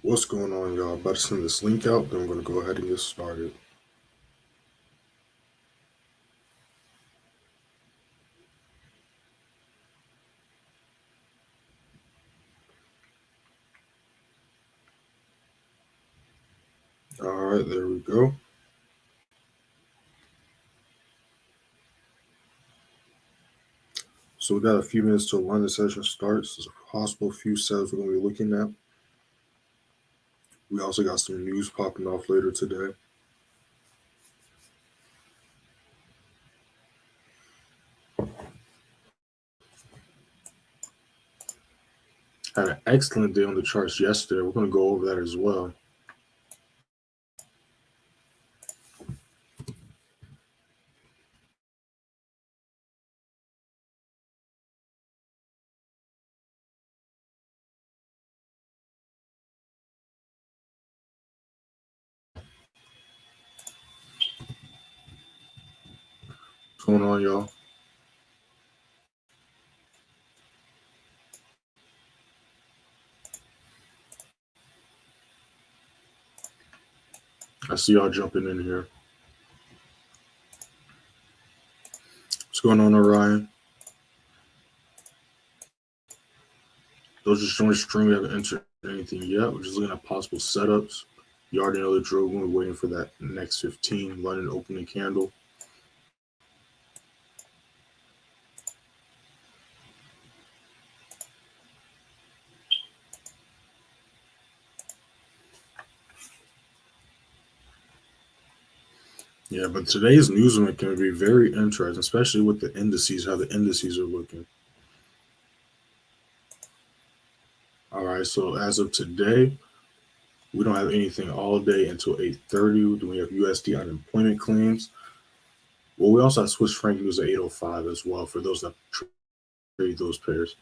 What's going on, y'all? About to send this link out, then I'm going to go ahead and get started. All right, there we go. So we got a few minutes till London session starts. There's a possible few setups we're going to be looking at. We also got some news popping off later today. Had an excellent day on the charts yesterday. We're going to go over that as well. What's going on, y'all? I see y'all jumping in here. What's going on, Orion? Those just joined the stream. We haven't entered anything yet. We're just looking at possible setups. You already know the drill. We're waiting for that next 15 London opening candle. Yeah, but today's news event can be very interesting, especially with the indices, how the indices are looking. All right, so as of today, we don't have anything all day until 8:30. Then we have USD unemployment claims. Well, we also have Swiss franc news at 8:05 as well for those that trade those pairs.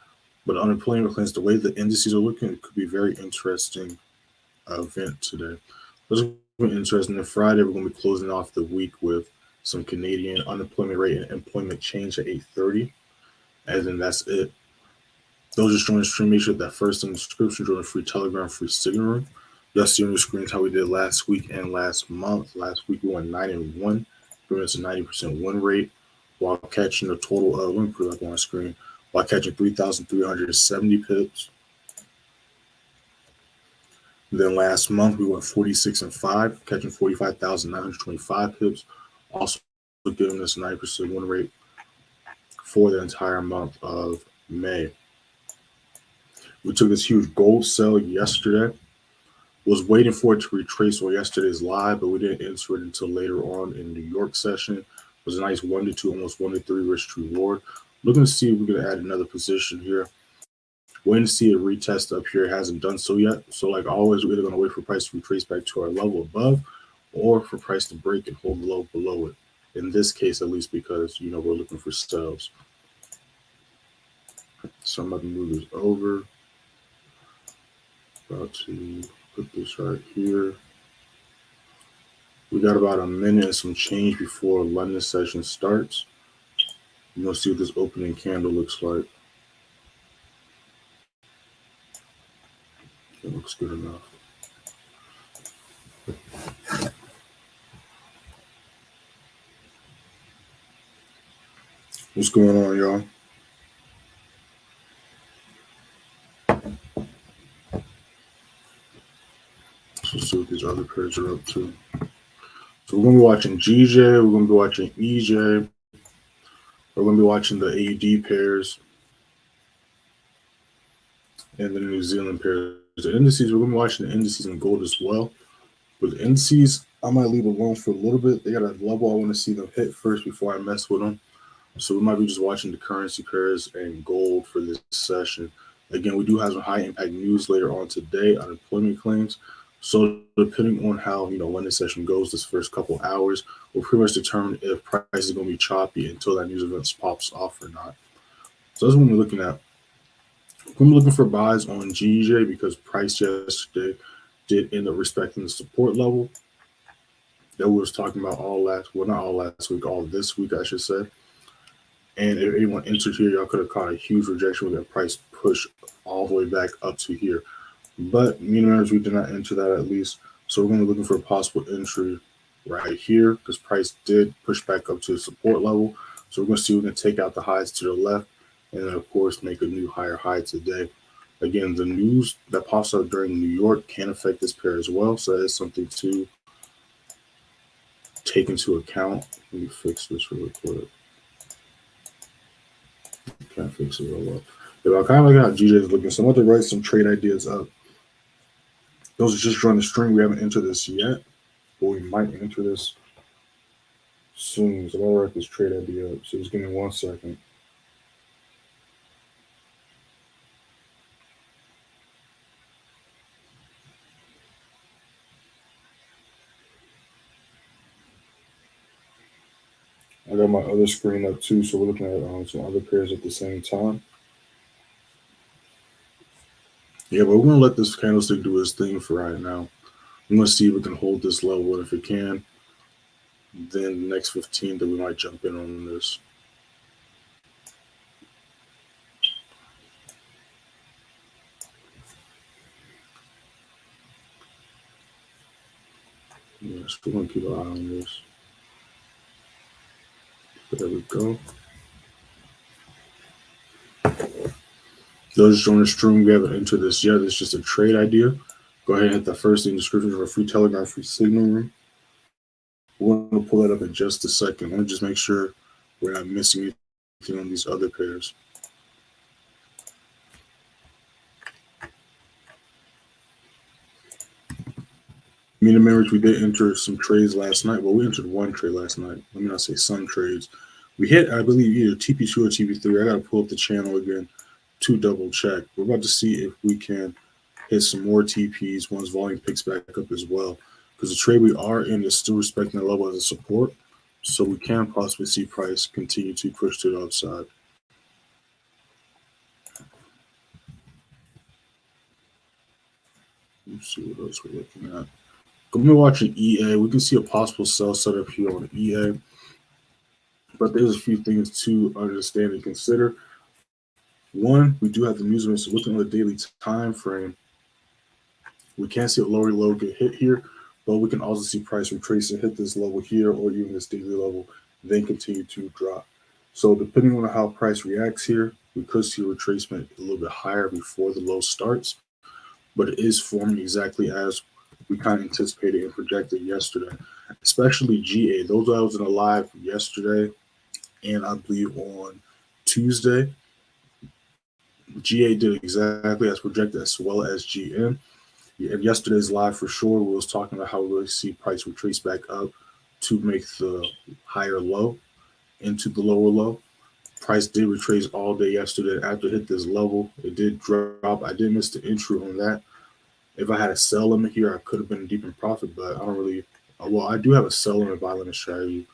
But unemployment claims, the way the indices are looking, it could be very interesting event today. This is interesting. On Friday, we're going to be closing off the week with some Canadian unemployment rate and employment change at 8:30. And then that's it. Those just joining the stream, make sure that first in the description, join the free Telegram, free Signal room. You'll see on your screens how we did last week and last month. Last week we went 9-1, giving us a 90% win rate while catching a total of, let me put it up on my screen, while catching 3,370 pips. Then last month we went 46-5, catching 45,925 pips, also giving us a 90% win rate for the entire month of May. We took this huge gold sell yesterday. Was waiting for it to retrace on yesterday's live, but we didn't enter it until later on in New York session. It was a nice 1-2, almost 1-3 risk to reward. Looking to see if we can add another position here. Waiting to see a retest up here. It hasn't done so yet. So like always, we're either going to wait for price to retrace back to our level above or for price to break and hold low below it. In this case, at least, because, we're looking for sells. So I'm about to move this over. About to put this right here. We got about a minute and some change before London session starts. You're going to see what this opening candle looks like. It looks good enough. What's going on, y'all? Let's see what these other pairs are up to. So we're going to be watching GJ. We're going to be watching EJ. We're going to be watching the AUD pairs and the New Zealand pairs. The indices, we're going to be watching the indices in gold as well. But the indices, I might leave alone for a little bit. They got a level I want to see them hit first before I mess with them. So we might be just watching the currency pairs and gold for this session. Again, we do have some high impact news later on today, unemployment claims. So depending on how when this session goes, this first couple hours, will pretty much determine if price is going to be choppy until that news event pops off or not. So that's what we're looking at. I'm looking for buys on GJ because price yesterday did end up respecting the support level that we was talking about all this week, I should say. And if anyone entered here, y'all could have caught a huge rejection with that price push all the way back up to here. But mean we did not enter that at least. So we're going to be looking for a possible entry right here because price did push back up to the support level. So we're going to see if we can take out the highs to the left and then, of course, make a new higher high today. Again, the news that pops up during New York can affect this pair as well. So that is something to take into account. Let me fix this real quick. Can't fix it real well. Yeah, I kind of like how GJ is looking. So I'm going to write some trade ideas up. Those are just drawing the string. We haven't entered this yet, but we might enter this soon. So I'll write this trade idea up. So just give me 1 second. I got my other screen up too, so we're looking at some other pairs at the same time. Yeah, but we're gonna let this candlestick do its thing for right now. I'm gonna see if we can hold this level, and if it can, then the next 15 that we might jump in on this. Yes, we're gonna keep an eye on this. There we go. Those join the stream. We haven't entered this yet. It's just a trade idea. Go ahead and hit the first thing in the description for a free Telegram, free signal room. We're going to pull that up in just a second. Let me just make sure we're not missing anything on these other pairs. Me and the members, we did enter some trades last night. Well, we entered one trade last night. Let me not say some trades. We hit, I believe, either TP2 or TP3. I got to pull up the channel again to double check. We're about to see if we can hit some more TPs once volume picks back up as well. Because the trade we are in is still respecting the level as a support. So we can possibly see price continue to push to the upside. Let's see what else we're looking at. We're watching EA. We can see a possible sell setup here on EA. But there's a few things to understand and consider. One, we do have the news event. So looking at the daily time frame, we can see a lower low get hit here, but we can also see price retrace and hit this level here or even this daily level, then continue to drop. So depending on how price reacts here, we could see a retracement a little bit higher before the low starts, but it is forming exactly as we kind of anticipated and projected yesterday, especially GA. Those I was in a live yesterday and I believe on Tuesday. GA did exactly as projected as well as GM. And yesterday's live for sure, we was talking about how we really see price retrace back up to make the higher low into the lower low. Price did retrace all day yesterday. After it hit this level, it did drop. I did miss the entry on that. If I had a sell limit here, I could have been deep in profit, but I don't really. Well, I do have a sell limit buy limit strategy,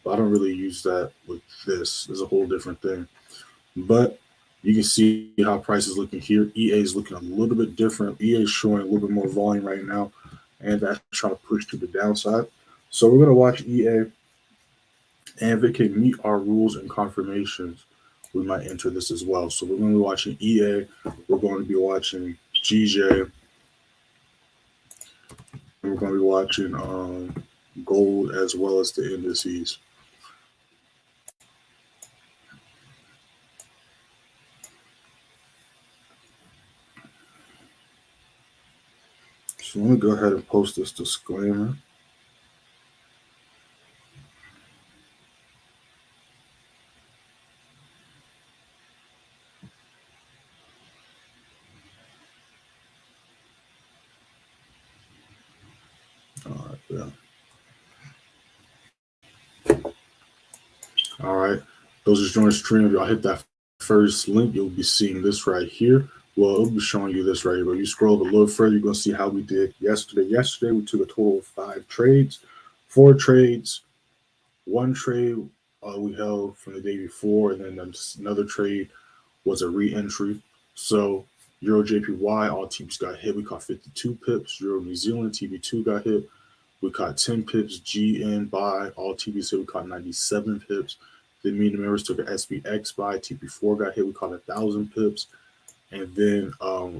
but I don't really use that with this. It's a whole different thing. But you can see how price is looking here. EA is looking a little bit different. EA is showing a little bit more volume right now, and that's trying to push to the downside. So we're going to watch EA, and if it can meet our rules and confirmations, we might enter this as well. So we're going to be watching EA. We're going to be watching GJ. And we're going to be watching gold as well as the indices. So let me go ahead and post this disclaimer. All right, yeah. All right. Those are joining the stream. If y'all hit that first link, you'll be seeing this right here. Well, it'll be showing you this right here. But if you scroll a little further, you're going to see how we did yesterday. Yesterday, we took a total of 5 trades, 4 trades. 1 trade we held from the day before, and then another trade was a re-entry. So Euro JPY, all TPs got hit. We caught 52 pips. Euro New Zealand, TP2 got hit. We caught 10 pips. GN buy, all TPs hit. We caught 97 pips. Then me and the members took an SPX buy. TP4 got hit. We caught 1,000 pips. And then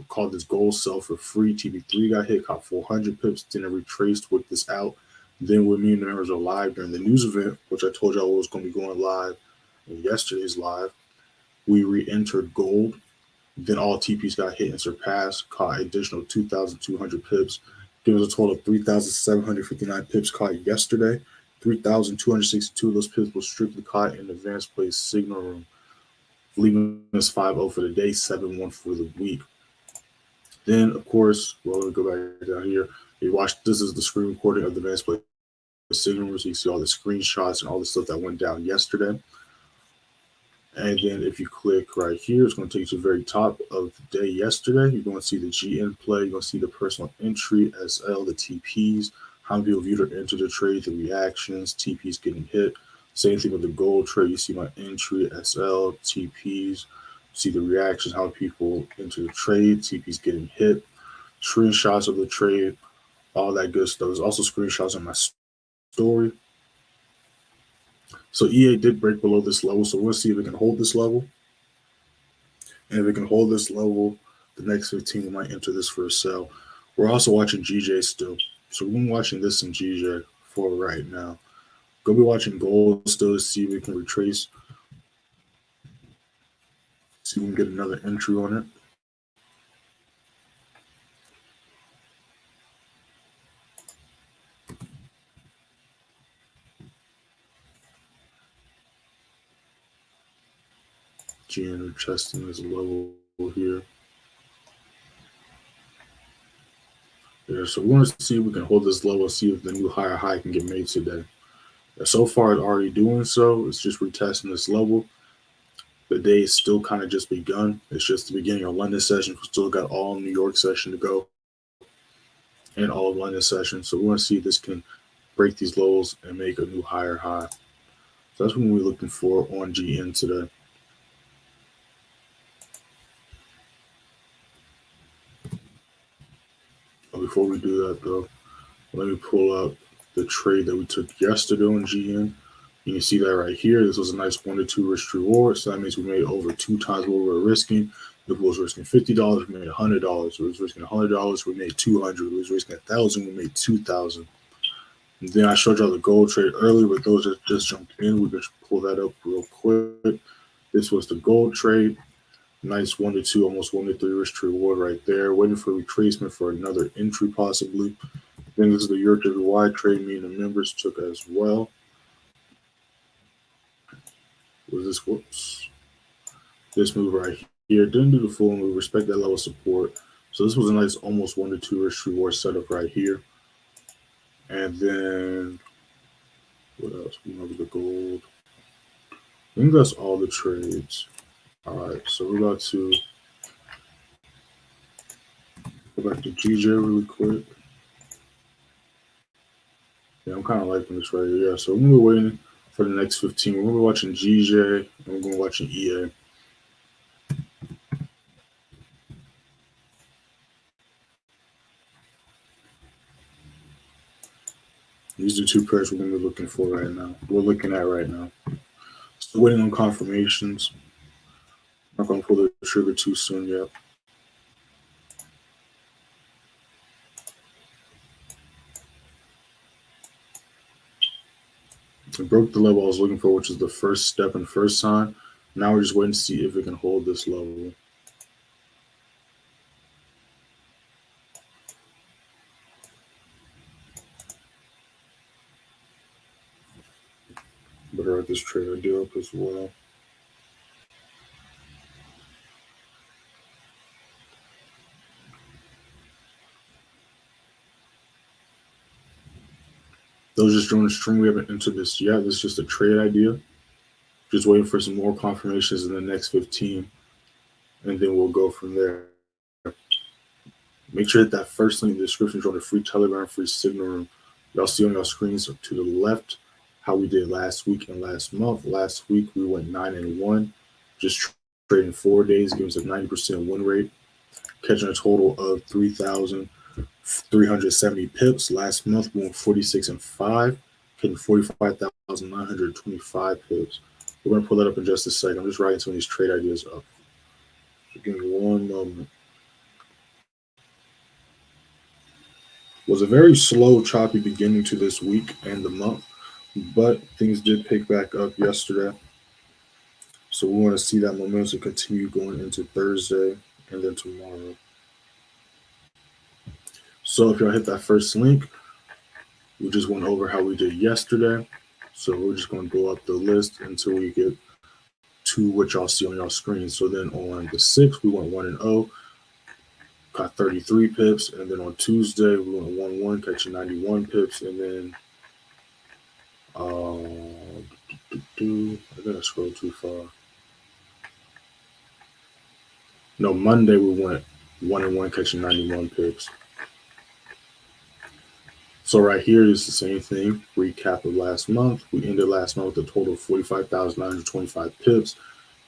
called this gold sell for free. TB3 got hit, caught 400 pips, then it retraced with this out. Then when me and the members are live during the news event, which I told y'all was going to be going live in yesterday's live, we re-entered gold. Then all TPs got hit and surpassed, caught additional 2,200 pips. There was a total of 3,759 pips caught yesterday. 3,262 of those pips were strictly caught in advanced play signal room, leaving us 5-0 for the day, 7-1 for the week. Then, of course, well, let me go back down here. You watch, this is the screen recording of the advanced play signal room, so you see all the screenshots and all the stuff that went down yesterday. And then if you click right here, it's going to take you to the very top of the day yesterday. You're going to see the GN play. You're going to see the personal entry, SL, the TPs, how many people viewed or entered the trade, the reactions, TPs getting hit. Same thing with the gold trade. You see my entry, SL, TPs. See the reactions, how people enter the trade, TPs getting hit, screenshots of the trade, all that good stuff. There's also screenshots on my story. So EA did break below this level, so we'll see if it can hold this level. And if it can hold this level, the next 15 we might enter this for a sell. We're also watching GJ still. So we're watching this in GJ for right now. Go be watching gold still to see if we can retrace. See if we can get another entry on it. GN testing this level here. Yeah, so we want to see if we can hold this level, see if the new higher high can get made today. So far, it's already doing so. It's just retesting this level. The day is still kind of just begun. It's just the beginning of London session. We still got all New York session to go and all of London session. So we want to see if this can break these lows and make a new higher high. So that's what we're looking for on GN today. Before we do that, though, let me pull up the trade that we took yesterday on GN. You can see that right here. This was a nice 1 to 2 risk reward. So that means we made over 2 times what we were risking. If we was risking $50, we made $100. If we was risking $100, we made $200. If we was risking $1,000, we made $2,000. And then I showed y'all the gold trade earlier, but those that just jumped in, we just pull that up real quick. This was the gold trade. Nice 1 to 2, almost 1 to 3 risk reward right there. Waiting for retracement for another entry possibly. Then this is the US30 trade me and the members took as well. Was this, whoops, this move right here didn't do the full move, respect that level of support. So this was a nice almost 1 to 2 risk reward setup right here. And then what else? We know the gold. I think that's all the trades. All right, so we're about to go back to GJ really quick. Yeah, I'm kind of liking this right here. Yeah, so we're gonna be waiting for the next 15. We're gonna be watching GJ and we're gonna be watching EA. These are 2 pairs we're gonna be looking for right now. We're looking at right now. Still waiting on confirmations. Not gonna pull the trigger too soon yet. It broke the level I was looking for, which is the first step and first sign. Now we're just waiting to see if it can hold this level. Better write this trade idea up as well. Those just joining the stream, we haven't entered this yet. This is just a trade idea. Just waiting for some more confirmations in the next 15, and then we'll go from there. Make sure that first link in the description, join the free Telegram, free signal room. Y'all see on your screens to the left how we did last week and last month. Last week we went 9-1, just trading 4 days, giving us a 90% win rate, catching a total of 3,370 pips. Last month we went 46-5, getting 45,925 pips. We're gonna pull that up in just a second. I'm just writing some of these trade ideas up. Give me one moment. It was a very slow, choppy beginning to this week and the month, but things did pick back up yesterday. So we want to see that momentum continue going into Thursday and then tomorrow. So if y'all hit that first link, we just went over how we did yesterday. So we're just going to go up the list until we get to what y'all see on y'all screen. So then on the 6th, we went 1-0, got 33 pips. And then on Tuesday, we went 1-1, catching 91 pips. And then I think I scrolled too far. No, Monday we went 1-1, catching 91 pips. So right here is the same thing. Recap of last month. We ended last month with a total of 45,925 pips,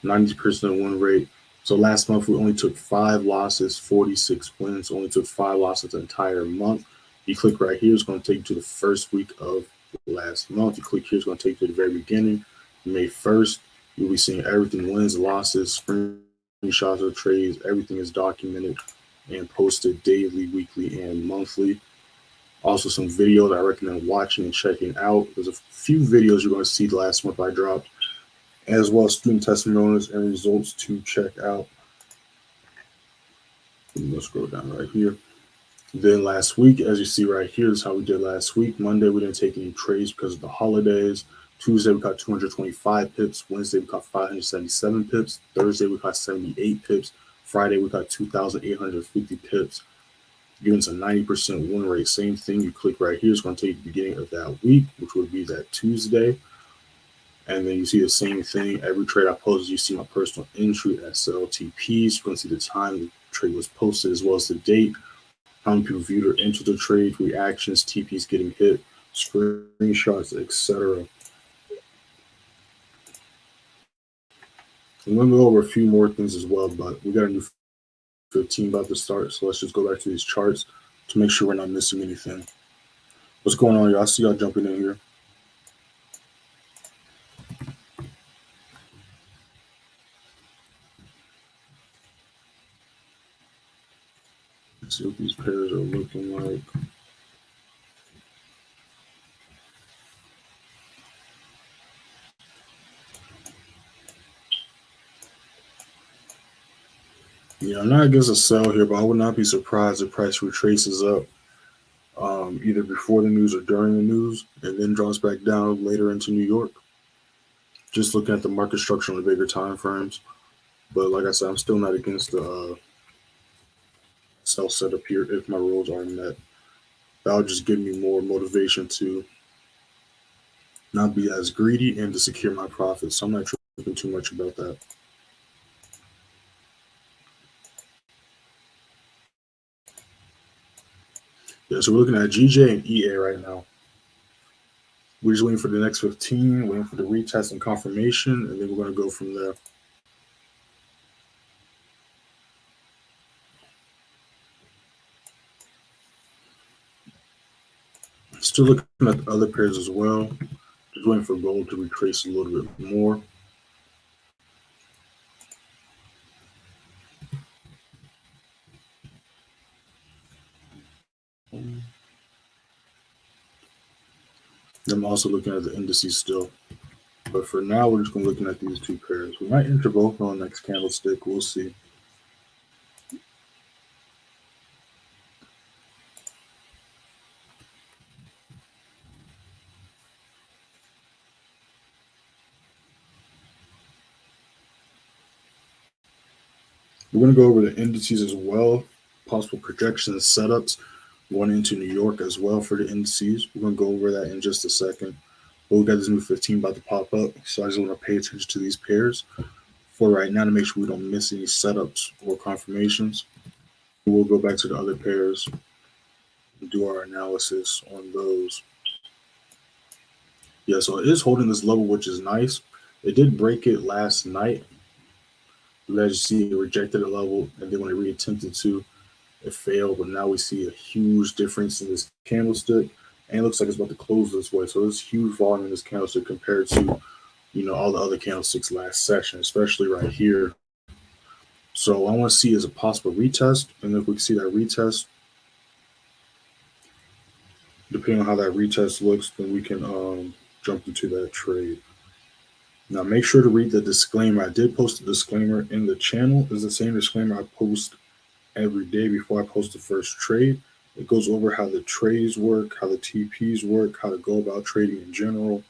90% win rate. So last month we only took 5 losses, 46 wins. Only took 5 losses the entire month. You click right here, it's going to take you to the first week of last month. You click here, it's going to take you to the very beginning. May 1st, you'll be seeing everything: wins, losses, screenshots of trades. Everything is documented and posted daily, weekly, and monthly. Also, some videos I recommend watching and checking out. There's a few videos you're going to see the last month I dropped, as well as student testimonials and results to check out. I'm going to scroll down right here. Then last week, as you see right here, is how we did last week. Monday, we didn't take any trades because of the holidays. Tuesday, we got 225 pips. Wednesday, we got 577 pips. Thursday, we got 78 pips. Friday, we got 2,850 pips. Giving us a 90% win rate. Same thing. You click right here. It's going to take you to the beginning of that week, which would be that Tuesday. And then you see the same thing. Every trade I posted, you see my personal entry, SLTPs. You're going to see the time the trade was posted, as well as the date, how many people viewed or entered the trade, reactions, TPs getting hit, screenshots, etc. I'm going to go over a few more things as well, but we got a new 15 about to start, so let's just go back to these charts to make sure we're not missing anything. What's going on, y'all? I see y'all jumping in here. Let's see what these pairs are looking like. Yeah, I'm not against a sell here, but I would not be surprised if price retraces up either before the news or during the news, and then drops back down later into New York. Just looking at the market structure on the bigger time frames. But like I said, I'm still not against the sell setup here if my rules are met. That'll just give me more motivation to not be as greedy and to secure my profits. So I'm not tripping too much about that. Yeah, so we're looking at GJ and EA right now. We're just waiting for the next 15, waiting for the retest and confirmation, and then we're going to go from there. Still looking at the other pairs as well. Just waiting for gold to retrace a little bit more. I'm also looking at the indices still. But for now, we're just going to be looking at these two pairs. We might enter both on the next candlestick. We'll see. We're going to go over the indices as well, possible projections, setups, going into New York as well for the indices. We're going to go over that in just a second. But we got this new 15 about to pop up, so I just want to pay attention to these pairs for right now to make sure we don't miss any setups or confirmations. We'll go back to the other pairs and do our analysis on those. Yeah, so it is holding this level, which is nice. It did break it last night. Let's see, it rejected a level, and then when it reattempted to, it failed. But now we see a huge difference in this candlestick, and it looks like it's about to close this way. So there's huge volume in this candlestick compared to, all the other candlesticks last session, especially right here. So I want to see is a possible retest, and if we see that retest, depending on how that retest looks, then we can jump into that trade. Now make sure to read the disclaimer. I did post a disclaimer in the channel. It's the same disclaimer I post every day before I post the first trade. It goes over how the trades work, how the TPs work, how to go about trading in general.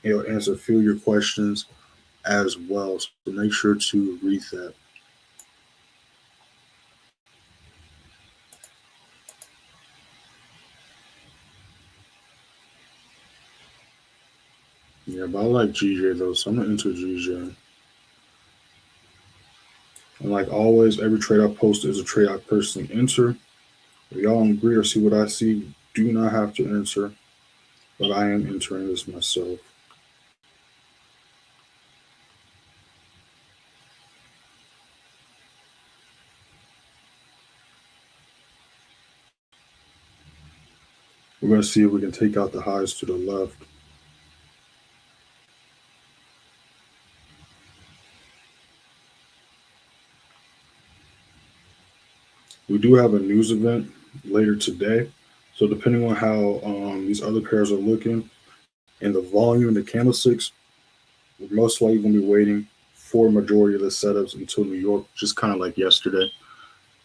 It'll answer a few of your questions as well. So make sure to read that. Yeah, but I like GJ though, so I'm gonna enter GJ. And like always, every trade I post is a trade I personally enter. If y'all don't agree or see what I see, do not have to enter, but I am entering this myself. We're gonna see if we can take out the highs to the left. We do have a news event later today. So depending on how these other pairs are looking and the volume and the candlesticks, we're most likely going to be waiting for majority of the setups until New York, just kind of like yesterday.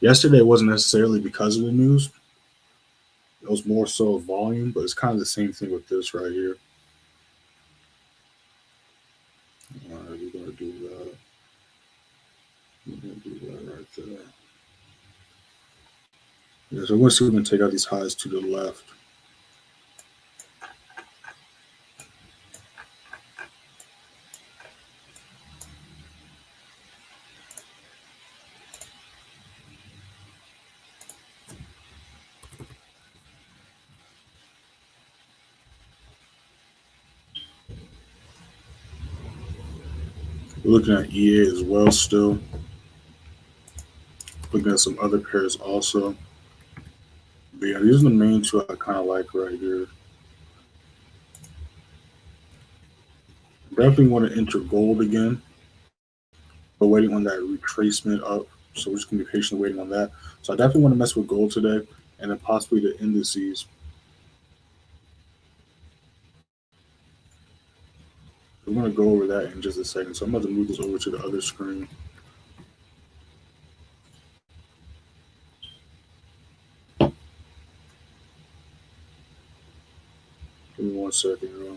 Yesterday wasn't necessarily because of the news. It was more so volume, but it's kind of the same thing with this right here. All right, we're going to do that. We're going to do that right there. Yeah, so we're going to see if we can take out these highs to the left. We're looking at EA as well still. Looking at some other pairs also. But yeah, these are the main two I kind of like right here. Definitely want to enter gold again, but waiting on that retracement up. So we're just going to be patiently waiting on that. So I definitely want to mess with gold today and then possibly the indices. We're going to go over that in just a second. So I'm about to move this over to the other screen. Give me 1 second, bro.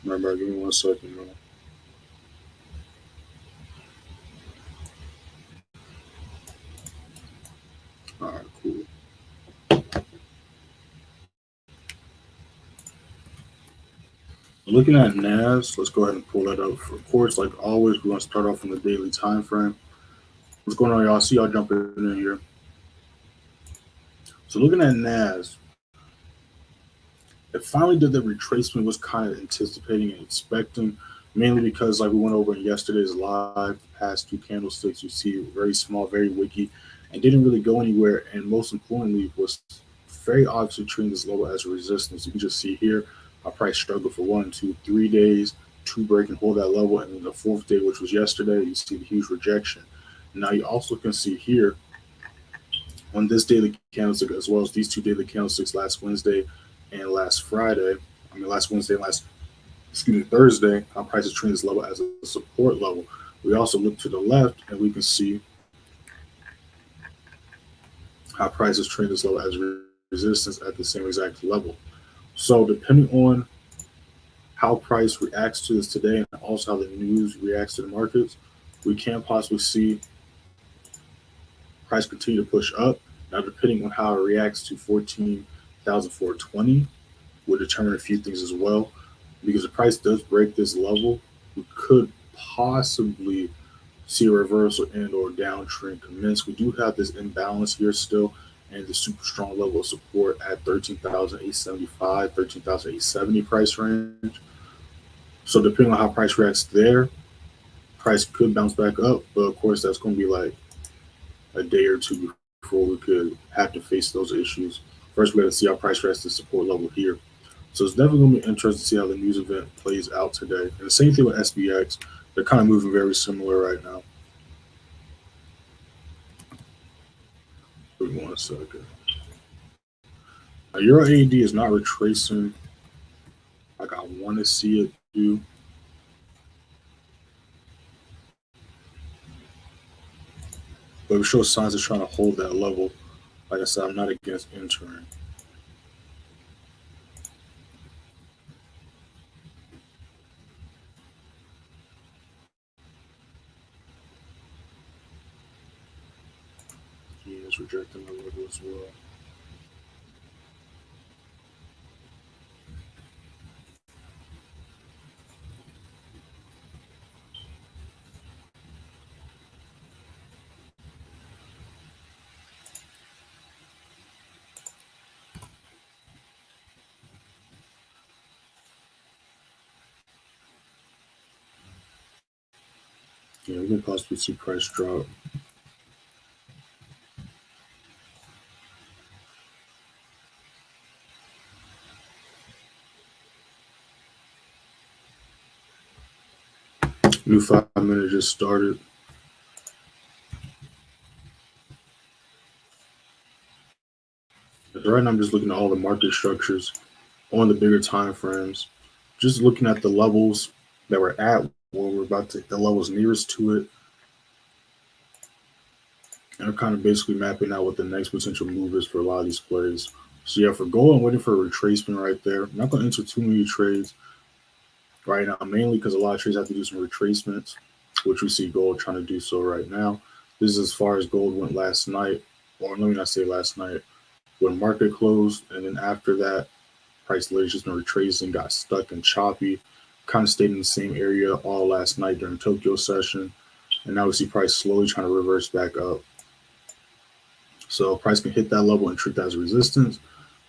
Remember, give me 1 second, bro. All right, cool. Looking at NAS, let's go ahead and pull that up. Of course, like always, we're going to start off on the daily time frame. What's going on, y'all? I see y'all jumping in here. So looking at NAS, it finally did the retracement was kind of anticipating and expecting, mainly because like we went over in yesterday's live, past two candlesticks, you see very small, very wicky, and didn't really go anywhere. And most importantly, was very obviously treating this level as a resistance. You can just see here, our price struggled for 1, 2, 3 days to break and hold that level, and then the fourth day, which was yesterday, you see the huge rejection. Now you also can see here on this daily candlestick, as well as these two daily candlesticks last Wednesday and last Friday. I mean, last Wednesday and Thursday, our price is trading this level as a support level. We also look to the left and we can see how price is trading this level as resistance at the same exact level. So depending on how price reacts to this today and also how the news reacts to the markets, we can possibly see price continue to push up. Now, depending on how it reacts to 14,420 will determine a few things as well. Because if the price does break this level, we could possibly see a reversal and or downtrend commence. We do have this imbalance here still and the super strong level of support at 13,875, 13,870 price range. So depending on how price reacts there, Price could bounce back up, but of course that's going to be like a day or two before we could have to face those issues. First, we got to see how price rests the support level here. So it's definitely going to be interesting to see how the news event plays out today. And the same thing with SPX. They're kind of moving very similar right now. Give me 1 second. Now, Euro AED is not retracing like I want to see it do. But it shows signs of trying to hold that level. Like I said, I'm not against entering. He is rejecting the level as well. Yeah, we can possibly see price drop. New 5 minute just started. But right now, I'm just looking at all the market structures on the bigger time frames. Just looking at the levels that we're at, where we're about to, the levels nearest to it. And I'm kind of basically mapping out what the next potential move is for a lot of these plays. So yeah, for gold, I'm waiting for a retracement right there. I'm not going to enter too many trades right now, mainly because a lot of trades have to do some retracements, which we see gold trying to do so right now. This is as far as gold went last night, or let me not say last night, when market closed, and then after that, price literally just been retracing, got stuck and choppy, kind of stayed in the same area all last night during Tokyo session, and now we see price slowly trying to reverse back up. So price can hit that level and treat that as resistance.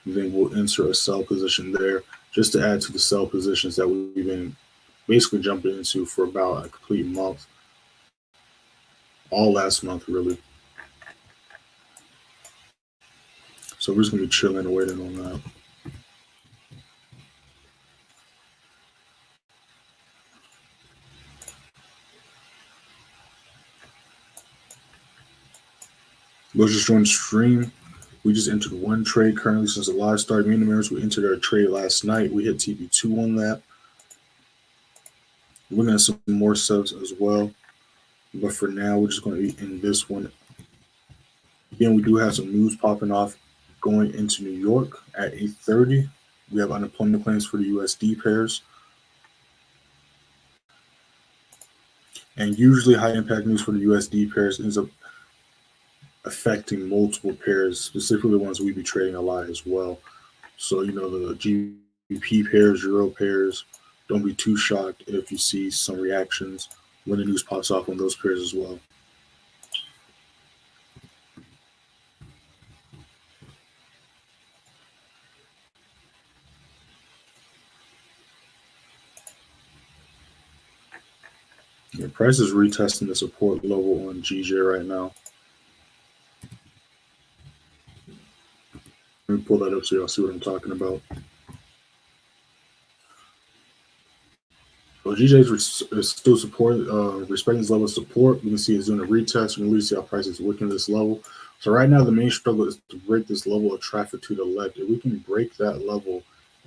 Then we'll insert a sell position there just to add to the sell positions that we've been basically jumping into for about a complete month. All last month, really. So we're just going to be chilling and waiting on that. Let's just join the stream. We just entered one trade currently since the live started. Me and the members, we entered our trade last night. We hit TP2 on that. We're going to have some more subs as well. But for now, we're just going to be in this one. Again, we do have some news popping off going into New York at 8:30. We have unemployment claims for the USD pairs. And usually high impact news for the USD pairs ends up affecting multiple pairs, specifically the ones we be trading a lot as well. So, you know, the GBP pairs, Euro pairs, don't be too shocked if you see some reactions when the news pops off on those pairs as well. Yeah, price is retesting the support level on GJ right now. Let me pull that up so y'all see what I'm talking about. So GJ is still respecting this level of support. You can see it's doing a retest. You can really see how price is wicking this level. So right now, the main struggle is to break this level of traffic to the left. If we can break that level,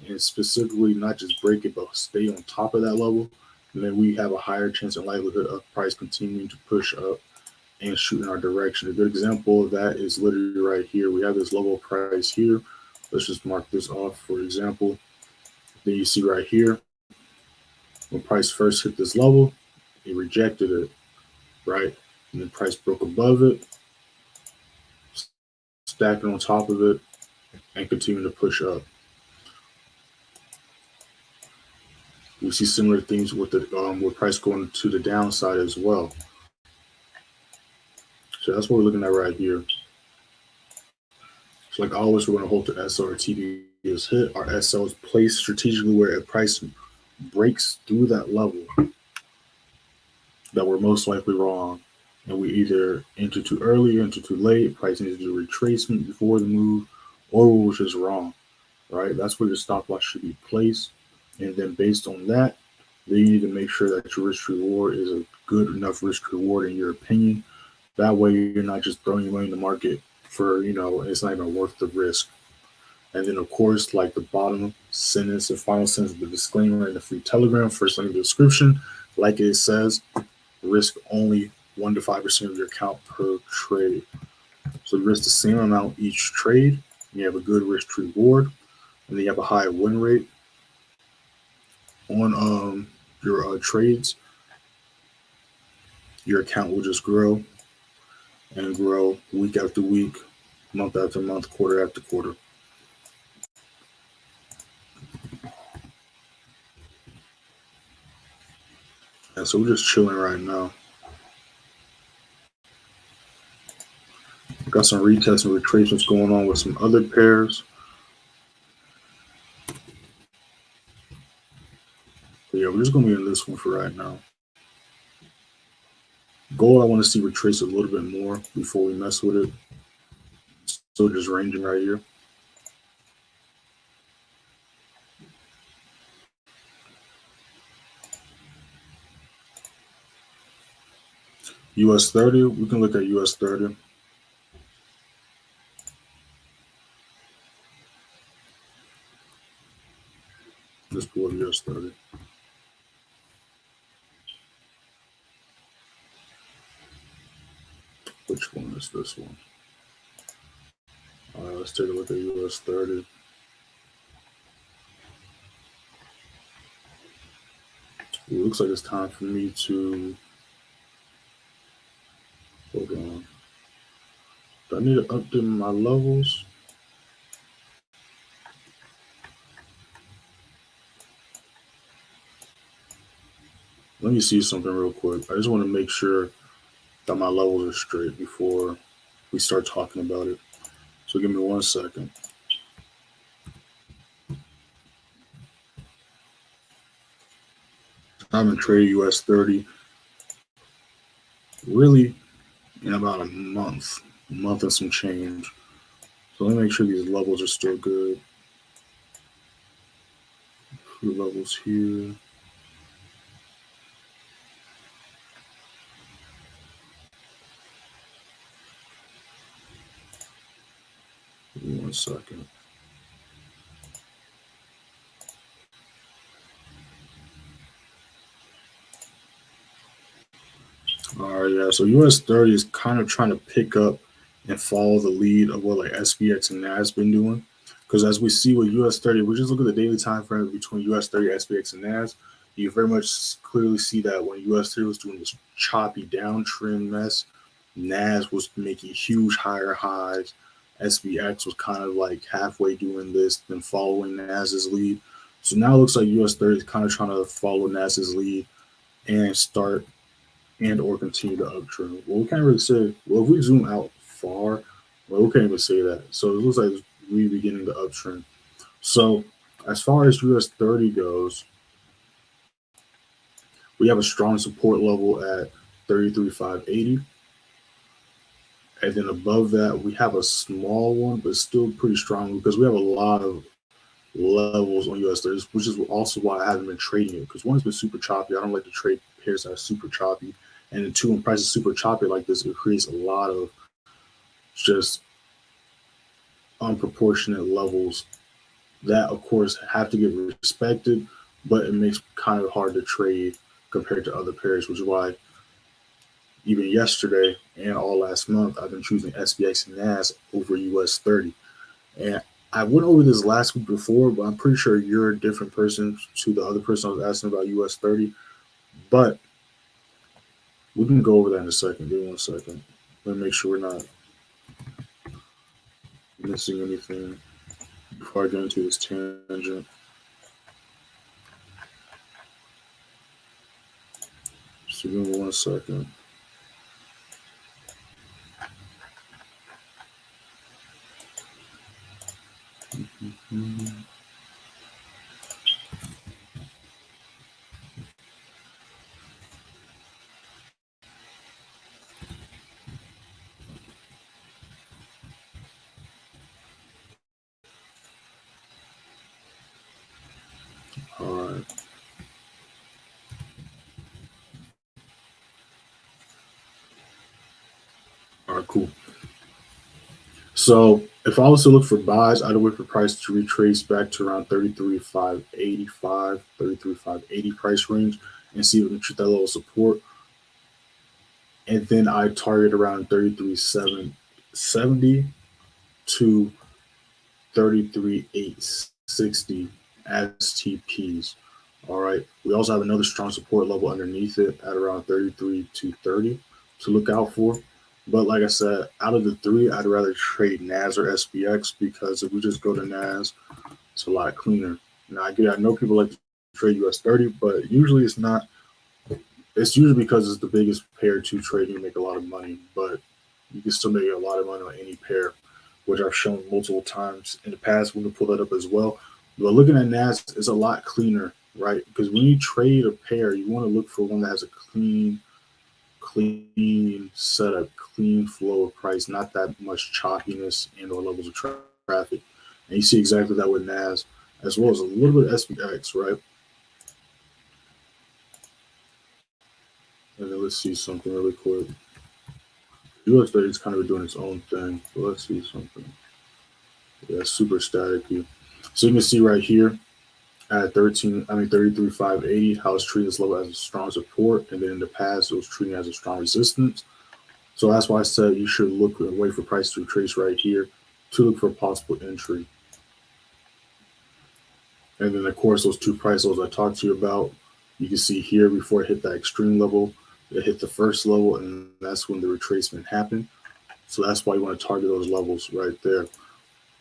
and specifically not just break it, but stay on top of that level, and then we have a higher chance and likelihood of price continuing to push up and shoot in our direction. A good example of that is literally right here. We have this level of price here. Let's just mark this off, for example. Then you see right here, when price first hit this level, it rejected it, right? And then price broke above it, stacked on top of it, and continued to push up. We see similar things with the with price going to the downside as well. So that's what we're looking at right here. So like always, we're going to hold the SL or TD is hit. Our SL is placed strategically where if price breaks through that level, that we're most likely wrong, and we either enter too early, enter too late, price needs to do retracement before the move, or we were just wrong, right? That's where your stop loss should be placed. And then based on that, then you need to make sure that your risk reward is a good enough risk reward in your opinion. That way you're not just throwing your money in the market for, it's not even worth the risk. And then of course, like the bottom sentence, the final sentence of the disclaimer in the free telegram, first link in the description, like it says, risk only 1 to 5% of your account per trade. So you risk the same amount each trade. You have a good risk reward, and then you have a high win rate on your trades. Your account will just grow and grow week after week, month after month, quarter after quarter. And so we're just chilling right now. Got some retests and retracements going on with some other pairs. But yeah, we're just going to be in this one for right now. Gold, I want to see retrace a little bit more before we mess with it. Still just ranging right here. US30, we can look at US30. Let's pull up US30. Which one is this one? All right, let's take a look at US30. It looks like it's time for me to, hold on. Do I need to update my levels? Let me see something real quick. I just want to make sure that my levels are straight before we start talking about it. So give me 1 second. I haven't traded US30 really in about a month and some change. So let me make sure these levels are still good. Few levels here. Give me 1 second. All right, yeah. So US30 is kind of trying to pick up and follow the lead of what like SPX and NAS been doing. Because as we see with US30, we just look at the daily time frame between US30, SPX, and NAS. You very much clearly see that when US30 was doing this choppy downtrend mess, NAS was making huge higher highs. SPX was kind of like halfway doing this, then following NAS's lead. So now it looks like US30 is kind of trying to follow NAS's lead and start or continue the uptrend. Well, we can't really say, well, if we zoom out far, well, we can't even say that. So it looks like it's really beginning the uptrend. So as far as US30 goes, we have a strong support level at 33,580. And then above that, we have a small one, but still pretty strong because we have a lot of levels on US30, which is also why I haven't been trading it. Because one, it's been super choppy. I don't like to trade pairs that are super choppy. And then two, when price is super choppy like this, it creates a lot of just unproportionate levels that, of course, have to get respected, but it makes kind of hard to trade compared to other pairs, which is why even yesterday and all last month, I've been choosing SPX and NAS over US30. And I went over this last week before, but I'm pretty sure you're a different person to the other person I was asking about US30. But we can go over that in a second. Give me 1 second. Let me make sure we're not missing anything before I get into this tangent. So give me 1 second. All right. All right, cool. So if I was to look for buys, I'd wait for price to retrace back to around 33,585, 33,580 price range and see if we can treat that level of support. And then I target around 33,770 to 33,860 as TPs. All right. We also have another strong support level underneath it at around 33,230 to look out for. But like I said, out of the three, I'd rather trade NAS or SPX because if we just go to NAS, it's a lot cleaner. Now, I know people like to trade US30, but usually it's not. It's usually because it's the biggest pair to trade. You make a lot of money, but you can still make a lot of money on any pair, which I've shown multiple times in the past. We can pull that up as well. But looking at NAS is a lot cleaner, right? Because when you trade a pair, you want to look for one that has a clean setup, clean flow of price, not that much choppiness and or levels of traffic. And you see exactly that with NAS, as well as a little bit of SPX, right? And then let's see something really quick. US30 is kind of doing its own thing. So let's see something. Yeah, super staticky. So you can see right here at 33,580, how it's treating this level as a strong support, and then in the past it was treating it as a strong resistance. So that's why I said you should look and wait for price to retrace right here to look for a possible entry. And then of course those two price levels I talked to you about, you can see here before it hit that extreme level, it hit the first level, and that's when the retracement happened. So that's why you want to target those levels right there.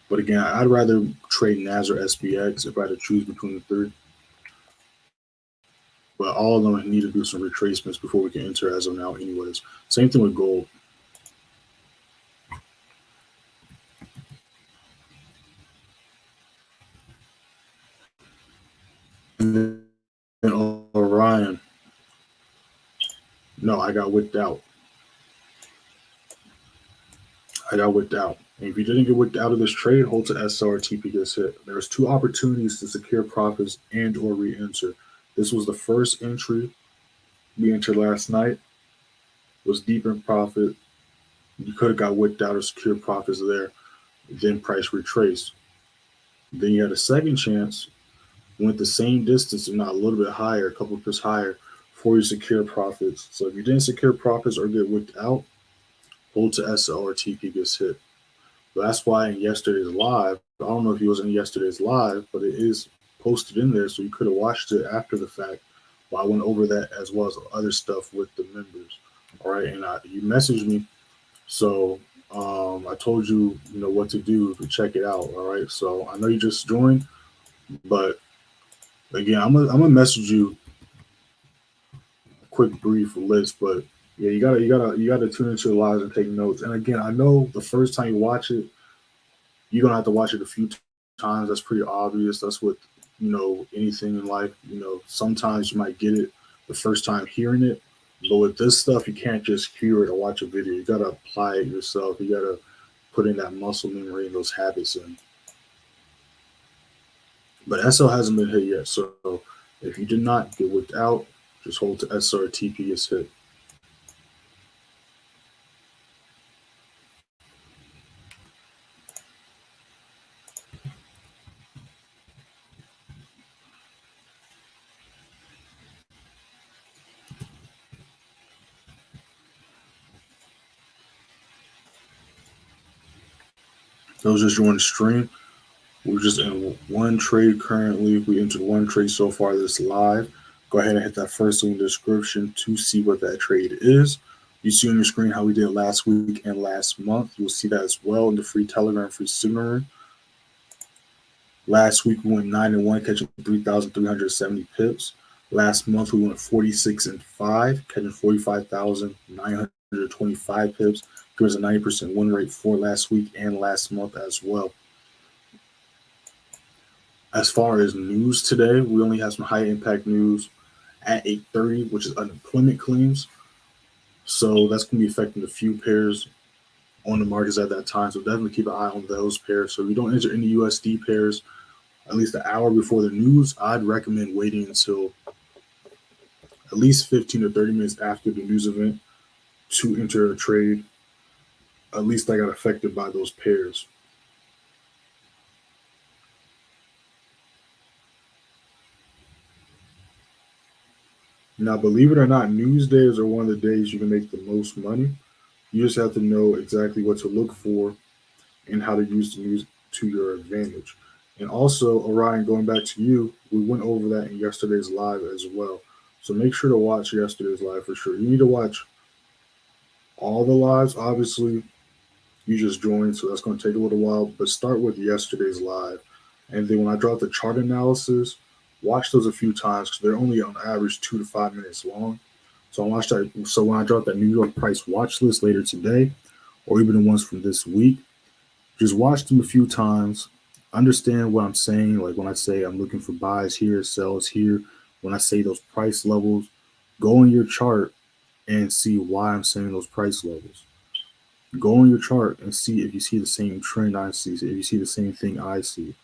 But again, I'd rather trade NAS or SPX if I had to choose between the three. But all of them need to do some retracements before we can enter as of now anyways. Same thing with gold. And Orion, no, I got wicked out. And if you didn't get wicked out of this trade, hold to SRTP gets hit. There's two opportunities to secure profits and or re-enter. This was the first entry we entered last night. Was deep in profit. You could have got wicked out or secured profits there. Then price retraced. Then you had a second chance, went the same distance, if not a little bit higher, a couple of pips higher, before you secure profits. So if you didn't secure profits or get wicked out, hold to SLRTP gets hit. But that's why in yesterday's live, I don't know if he was in yesterday's live, but it is posted in there, so you could have watched it after the fact. But I went over that as well as other stuff with the members. All right, and you messaged me, so I told you, what to do to check it out. All right, so I know you just joined, but again, I'm gonna message you a quick brief list, but yeah, you gotta tune into the lives and take notes. And again, I know the first time you watch it, you're gonna have to watch it a few times. That's pretty obvious. That's what anything in life. Sometimes you might get it the first time hearing it, but with this stuff, you can't just hear it or watch a video. You gotta apply it yourself. You gotta put in that muscle memory and those habits in. But SL hasn't been hit yet, so if you did not get whipped out, just hold to SRTP is hit. Those just joined the stream. We're just in one trade currently. We entered one trade so far this live. Go ahead and hit that first link in the description to see what that trade is. You see on your screen how we did last week and last month. You'll see that as well in the free Telegram, free signal room. Last week we went 9-1, catching 3,370 pips. Last month we went 46-5, catching 45,925 pips. There was a 90% win rate for last week and last month as well. As far as news today, we only have some high impact news at 8:30, which is unemployment claims. So that's going to be affecting a few pairs on the markets at that time. So definitely keep an eye on those pairs. So if you don't enter any USD pairs, at least an hour before the news, I'd recommend waiting until at least 15 to 30 minutes after the news event to enter a trade. At least I got affected by those pairs. Now, believe it or not, news days are one of the days you can make the most money. You just have to know exactly what to look for and how to use the news to your advantage. And also, Orion, going back to you, we went over that in yesterday's live as well. So make sure to watch yesterday's live for sure. You need to watch all the lives. Obviously, you just joined, so that's going to take a little while. But start with yesterday's live. And then when I drop the chart analysis, watch those a few times because they're only on average 2 to 5 minutes long. So I watched that. So when I drop that New York price watch list later today, or even the ones from this week, just watch them a few times. Understand what I'm saying. Like when I say I'm looking for buys here, sells here, when I say those price levels, go in your chart and see why I'm saying those price levels. Go on your chart and see if you see the same trend I see, if you see the same thing I see,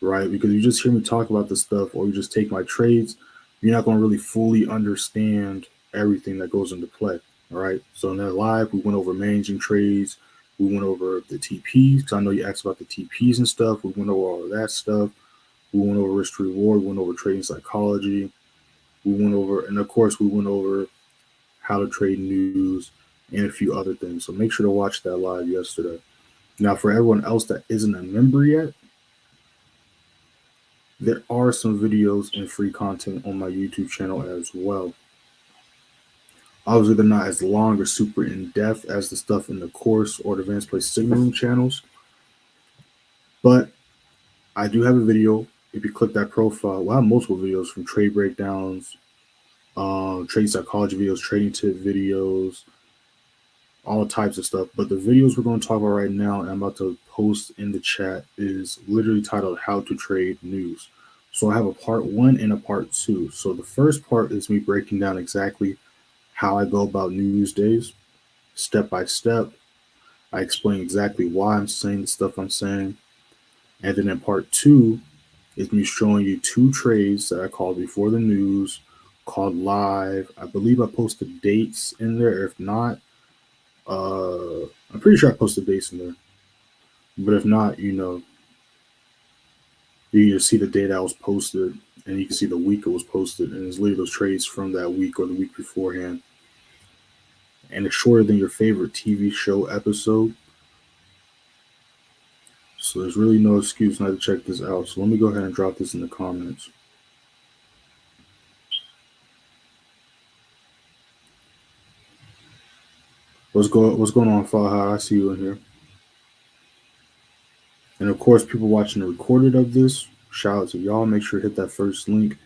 right? Because you just hear me talk about this stuff or you just take my trades, you're not going to really fully understand everything that goes into play, all right? So in that live, we went over managing trades. We went over the TPs, because I know you asked about the TPs and stuff. We went over all of that stuff. We went over risk to reward. We went over trading psychology. We went over, and of course, we went over how to trade news and a few other things. So make sure to watch that live yesterday. Now, for everyone else that isn't a member yet, there are some videos and free content on my YouTube channel as well. Obviously, they're not as long or super in-depth as the stuff in the course or the advanced place signaling channels. But I do have a video. If you click that profile, I have multiple videos from trade breakdowns, trading psychology videos, trading tip videos, all types of stuff. But the videos we're going to talk about right now, and I'm about to post in the chat, is literally titled How to Trade News. So I have a part 1 and a part 2. So the first part is me breaking down exactly how I go about news days, step by step. I explain exactly why I'm saying the stuff I'm saying. And then in part 2 is me showing you 2 trades that I called before the news, called live. I believe I posted dates in there. If not, I'm pretty sure I posted dates in there. But if not, you can see the date that was posted, and you can see the week it was posted, and it's literally those trades from that week or the week beforehand. And it's shorter than your favorite TV show episode. So there's really no excuse not to check this out. So let me go ahead and drop this in the comments. What's going on, Faha? I see you in here. And of course, people watching the recorded of this, shout out to y'all. Make sure to hit that first link,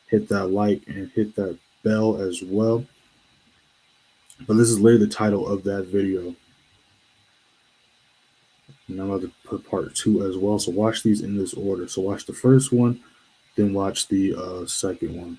hit that like, and hit that bell as well. But this is literally the title of that video. And I'm about to put part 2 as well. So watch these in this order. So watch the first one, then watch the second one.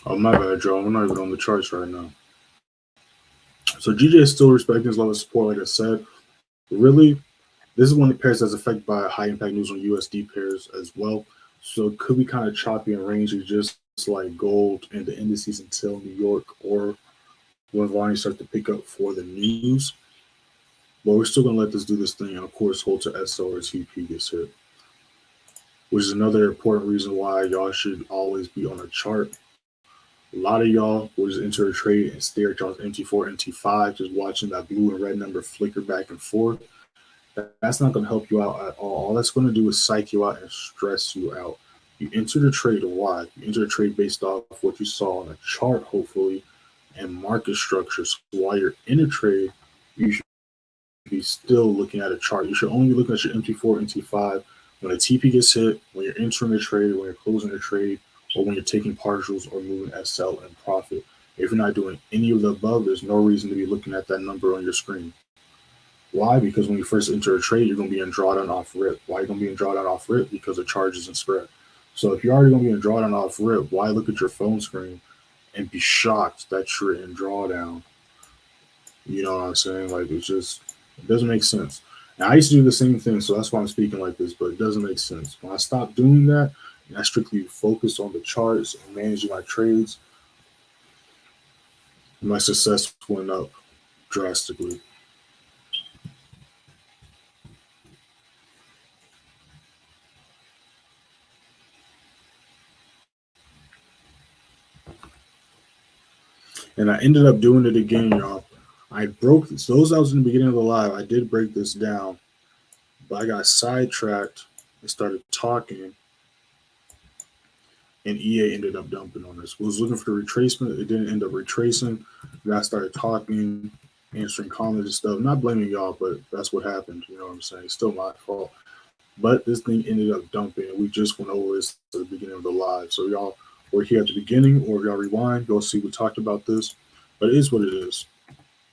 Oh, my bad, Joe. We're not even on the charts right now. So GJ is still respecting his level of support, like I said. Really, this is one of the pairs that's affected by high impact news on USD pairs as well. So it could be kind of choppy and rangy, just like gold and the indices until New York or when volume starts to pick up for the news. But we're still going to let this do this thing, and of course, hold to SL or TP gets hit, which is another important reason why y'all should always be on a chart. A lot of y'all will just enter a trade and stare at y'all's MT4, MT5, just watching that blue and red number flicker back and forth. That's not going to help you out at all. All that's going to do is psych you out and stress you out. You enter the trade why? You enter the trade based off what you saw on a chart, hopefully, and market structure. So while you're in a trade, you should be still looking at a chart. You should only be looking at your MT4, MT5 when a TP gets hit, when you're entering a trade, when you're closing a trade, or when you're taking partials or moving at sell and profit. If you're not doing any of the above, there's no reason to be looking at that number on your screen. Why? Because when you first enter a trade, you're going to be in drawdown off rip. Why are you going to be in drawdown off rip? Because of charges and spread. So if you're already going to be in drawdown off rip, why look at your phone screen and be shocked that you're in drawdown? You know what I'm saying? Like, it doesn't make sense. And I used to do the same thing, so that's why I'm speaking like this, but it doesn't make sense. When I stopped doing that, and I strictly focused on the charts and managing my trades, my success went up drastically. And I ended up doing it again, y'all. I broke this. Those that was in the beginning of the live, I did break this down, but I got sidetracked and started talking, and EA ended up dumping on us. We was looking for the retracement. It didn't end up retracing. Then I started talking, answering comments and stuff. Not blaming y'all, but that's what happened. You know what I'm saying? It's still my fault. But this thing ended up dumping, and we just went over this at the beginning of the live. So y'all were here at the beginning, or y'all rewind, go see we talked about this. But it is what it is.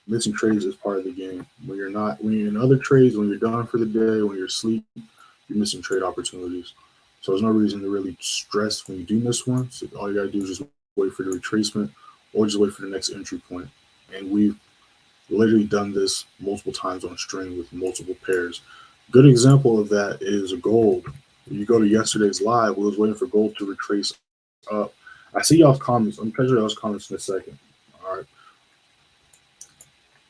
Missing trades is part of the game. When you're in other trades, when you're done for the day, when you're asleep, you're missing trade opportunities. So there's no reason to really stress when you do miss one. So all you gotta do is just wait for the retracement or just wait for the next entry point. And we've literally done this multiple times on string with multiple pairs. Good example of that is gold. If you go to yesterday's live, we was waiting for gold to retrace up. I see y'all's comments. I'm catching y'all's comments in a second. All right.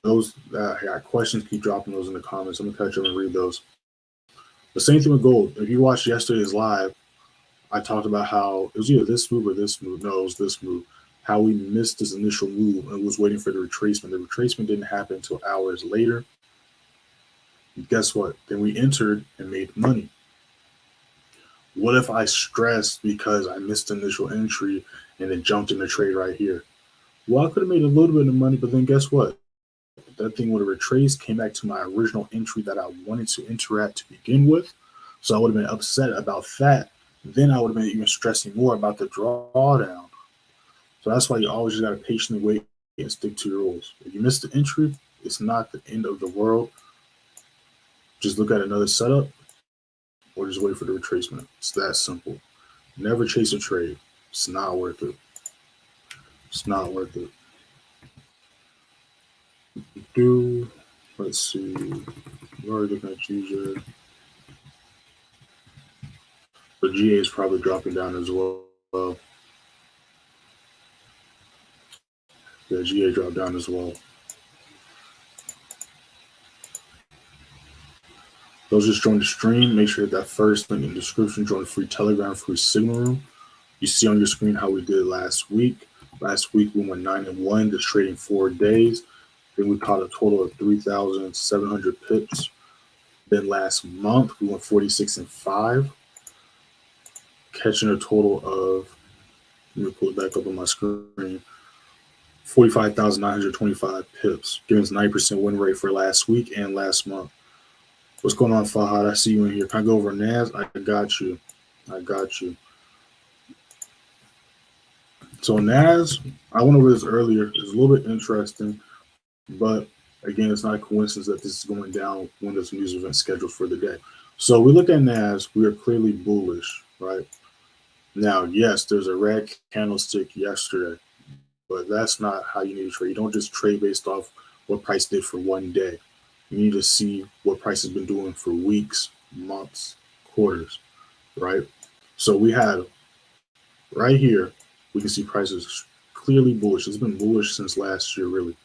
Those that got questions, keep dropping those in the comments. I'm gonna catch up and read those. The same thing with gold. If you watched yesterday's live, I talked about how it was either this move or this move. No, it was this move. How we missed this initial move and was waiting for the retracement. The retracement didn't happen until hours later. And guess what? Then we entered and made money. What if I stressed because I missed the initial entry and then jumped in the trade right here? Well, I could have made a little bit of money, but then guess what? That thing would have retraced, came back to my original entry that I wanted to enter at to begin with. So I would have been upset about that. Then I would have been even stressing more about the drawdown. So that's why you always just got to patiently wait and stick to your rules. If you miss the entry, it's not the end of the world. Just look at another setup or just wait for the retracement. It's that simple. Never chase a trade. It's not worth it. It's not worth it. Let's see. We're already looking at GJ. But GA is probably dropping down as well. Yeah, GA dropped down as well. Those just joined the stream. Make sure that first link in the description, join the free Telegram, free Signal Room. You see on your screen how we did last week. Last week we went 9-1, just trading 4 days. Then we caught a total of 3,700 pips. Then last month we went 46-5, catching a total of, let me pull it back up on my screen, 45,925 pips, giving us 90% win rate for last week and last month. What's going on, Fahad? I see you in here. Can I go over NAS? I got you. I got you. So NAS, I went over this earlier. It's a little bit interesting, but again, it's not a coincidence that this is going down when there's a news event scheduled for the day. So we look at NAS, we are clearly bullish, right? Now, yes, there's a red candlestick yesterday, but that's not how you need to trade. You don't just trade based off what price did for one day. You need to see what price has been doing for weeks, months, quarters, right? So we had right here, we can see prices clearly bullish. It's been bullish since last year, really.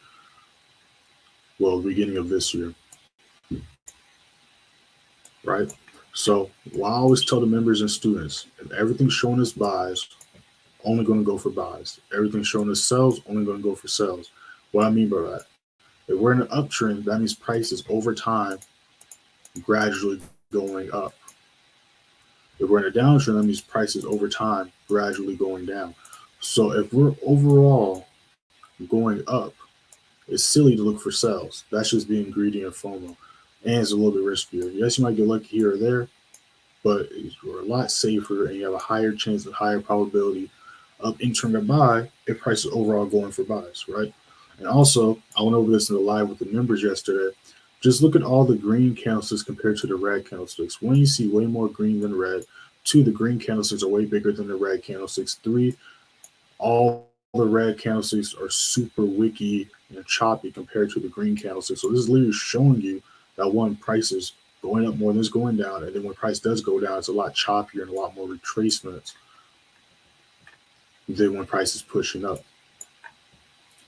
Well, the beginning of this year, right? So what I always tell the members and students, if everything's showing as buys, only going to go for buys. Everything's showing as sells, only going to go for sells. What I mean by that, if we're in an uptrend, that means prices over time gradually going up. If we're in a downtrend, that means prices over time gradually going down. So if we're overall going up, it's silly to look for sells. That's just being greedy and FOMO. And it's a little bit riskier. Yes, you might get lucky here or there, but you're a lot safer and you have a higher chance and higher probability of entering a buy if price is overall going for buys, right? And also, I went over this in the live with the members yesterday. Just look at all the green candlesticks compared to the red candlesticks. One, you see way more green than red. Two, the green candlesticks are way bigger than the red candlesticks. Three, all the red candlesticks are super wicky and choppy compared to the green candlesticks. So this is literally showing you that one, price is going up more than it's going down. And then when price does go down, it's a lot choppier and a lot more retracements than when price is pushing up.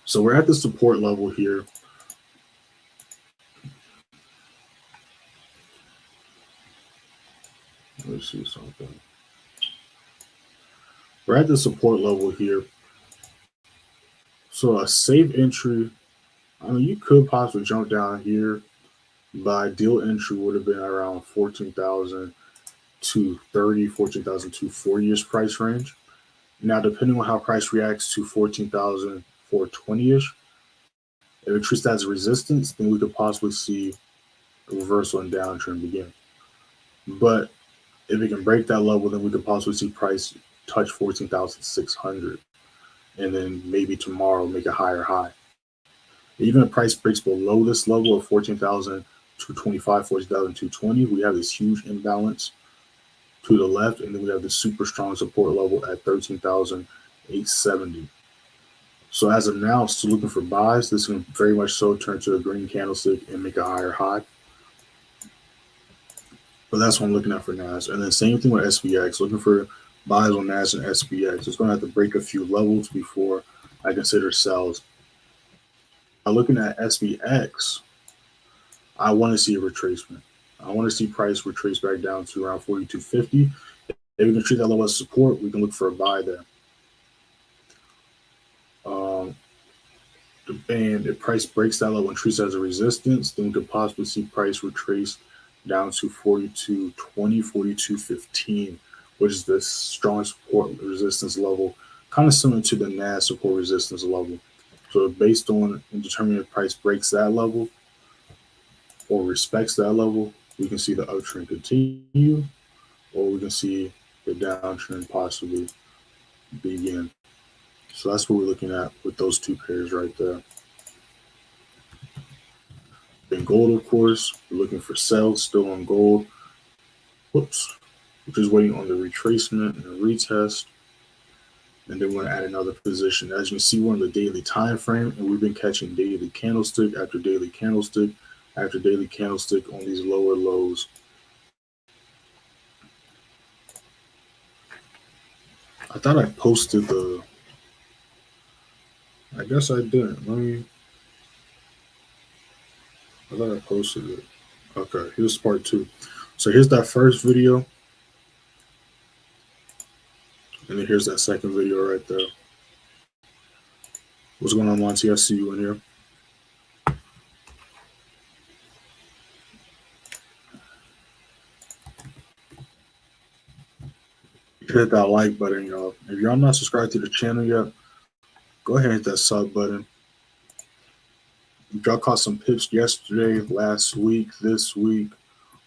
So we're at the support level here. Let's see something. We're at the support level here. So a safe entry, I mean, you could possibly jump down here. By deal entry would have been around 14,000 to 30, 14,000 to 40-ish price range. Now, depending on how price reacts to 14,420-ish, if it treats that as a resistance, then we could possibly see a reversal and downtrend begin. But if it can break that level, then we could possibly see price touch 14,600 and then maybe tomorrow make a higher high. Even if price breaks below this level of 14,225, 14,220, we have this huge imbalance to the left, and then we have this super strong support level at 13,870. So as of now, still looking for buys. This can very much so turn to a green candlestick and make a higher high. But that's what I'm looking at for NAS. And then same thing with SPX, looking for buys on NAS and SPX. It's going to have to break a few levels before I consider sells. Now looking at SPX, I want to see a retracement. I want to see price retrace back down to around 42.50. If we can treat that level as support, we can look for a buy there. And if price breaks that level and treats it as a resistance, then we could possibly see price retrace down to 42.20, 42.15, which is the strong support resistance level, kind of similar to the NAS support resistance level. So based on and determining if price breaks that level or respects that level, we can see the uptrend continue, or we can see the downtrend possibly begin. So that's what we're looking at with those two pairs right there. Then gold, of course, we're looking for sells still on gold. Whoops. We're just waiting on the retracement and the retest. And then we're going to add another position. As you can see, we're on the daily time frame, and we've been catching daily candlestick after daily candlestick after daily candlestick on these lower lows. I thought I posted the, I guess I didn't. I thought I posted it. Okay, here's part 2. So here's that first video. And then here's that second video right there. What's going on, Monty? I see you in here. Hit that like button, y'all. If y'all not subscribed to the channel yet, go ahead and hit that sub button. If y'all caught some pips yesterday, last week, this week,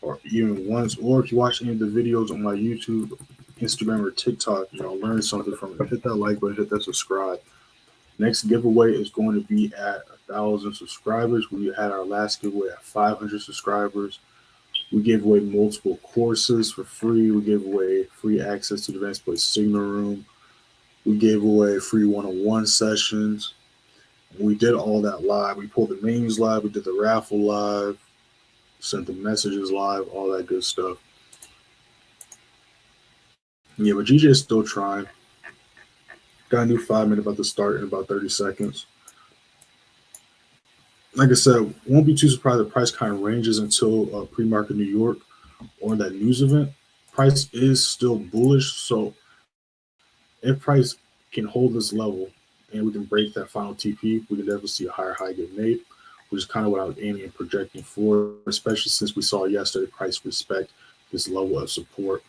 or even once, or if you watch any of the videos on my YouTube, Instagram, or TikTok, y'all learn something from it. Hit that like button, hit that subscribe. Next giveaway is going to be at 1,000 subscribers. We had our last giveaway at 500 subscribers. We gave away multiple courses for free. We gave away free access to the Advanced Play Signal Room. We gave away free one-on-one sessions. We did all that live. We pulled the names live. We did the raffle live. Sent the messages live. All that good stuff. Yeah, but GJ is still trying. Got a new 5-minute about to start in about 30 seconds. Like I said, won't be too surprised if price kind of ranges until pre-market New York or that news event. Price is still bullish, so if price can hold this level and we can break that final TP, we can definitely see a higher high get made, which is kind of what I was aiming and projecting for, especially since we saw yesterday price respect this level of support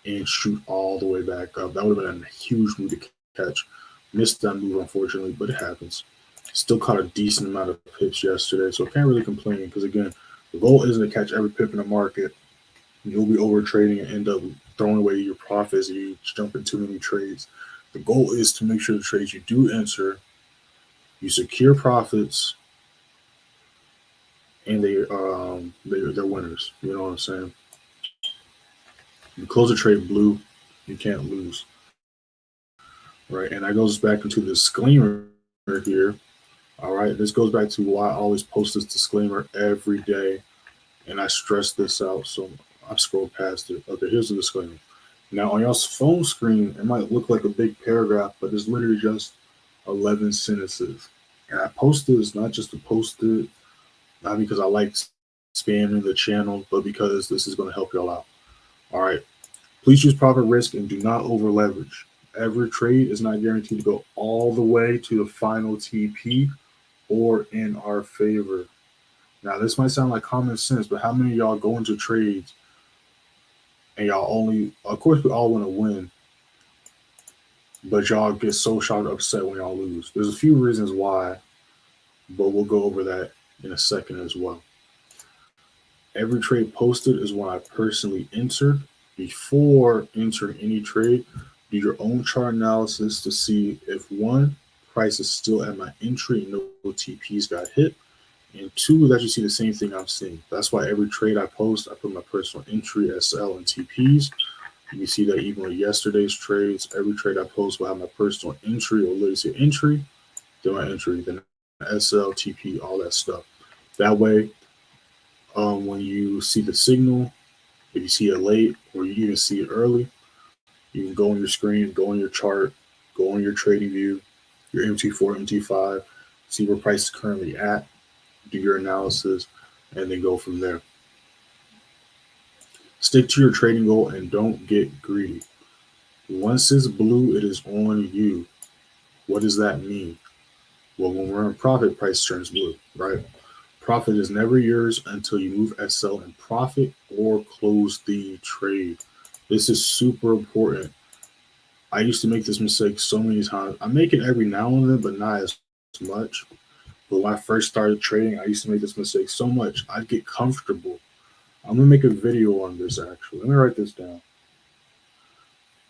and shoot all the way back up. That would have been a huge move to catch. Missed that move, unfortunately, but it happens. Still caught a decent amount of pips yesterday, so can't really complain because, again, the goal isn't to catch every pip in the market. You'll be over trading and end up throwing away your profits if you jump in too many trades. The goal is to make sure the trades you do enter, you secure profits, and they're winners. You know what I'm saying? You close a trade blue, you can't lose, right? And that goes back into the disclaimer here. All right, this goes back to why I always post this disclaimer every day, and I stress this out. So I scroll past it. Okay, here's the disclaimer. Now on y'all's phone screen, it might look like a big paragraph, but it's literally just 11 sentences. And I post this not just to post it, not because I like spamming the channel, but because this is going to help y'all out. All right. Please choose proper risk and do not over leverage. Every trade is not guaranteed to go all the way to the final TP or in our favor. Now, this might sound like common sense, but how many of y'all go into trades and y'all only, of course, we all want to win, but y'all get so shocked upset when y'all lose? There's a few reasons why, but we'll go over that in a second as well. Every trade posted is one I personally entered. Before entering any trade, do your own chart analysis to see if one, price is still at my entry and no TPs got hit, and two, that you see the same thing I'm seeing. That's why every trade I post, I put my personal entry, SL, and TPs. You see that even with yesterday's trades, every trade I post will have my personal entry or literally say entry, then my entry, then SL, TP, all that stuff. That way, when you see the signal, if you see it late or you even see it early, you can go on your screen, go on your chart, go on your trading view, your MT4, MT5, see where price is currently at, do your analysis, and then go from there. Stick to your trading goal and don't get greedy. Once it's blue, it is on you. What does that mean? Well, when we're in profit, price turns blue, right? Profit is never yours until you move SL in profit or close the trade. This is super important. I used to make this mistake so many times. I make it every now and then, but not as much. But when I first started trading, I used to make this mistake so much. I'd get comfortable. I'm going to make a video on this, actually. Let me write this down.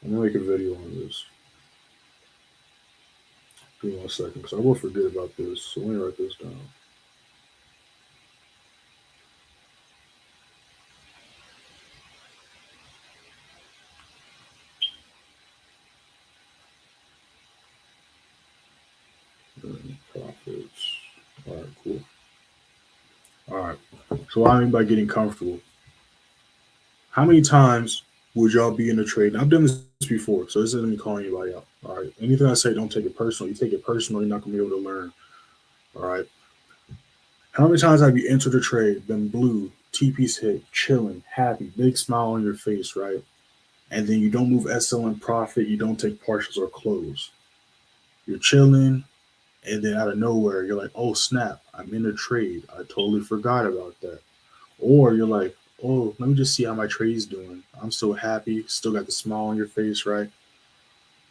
I'm going to make a video on this. Give me 1 second, because I will forget about this. So let me write this down. Profits. All right, cool. All right. So what I mean by getting comfortable. How many times would y'all be in a trade? Now, I've done this before, so this isn't me calling anybody out. All right. Anything I say, don't take it personal. You take it personal, you're not going to be able to learn. All right. How many times have you entered a trade, been blue, TP's hit, chilling, happy, big smile on your face, right? And then you don't move SL in profit, you don't take partials or close. You're chilling, and then out of nowhere, you're like, oh, snap, I'm in a trade. I totally forgot about that. Or you're like, oh, let me just see how my trade's doing. I'm still happy, still got the smile on your face, right?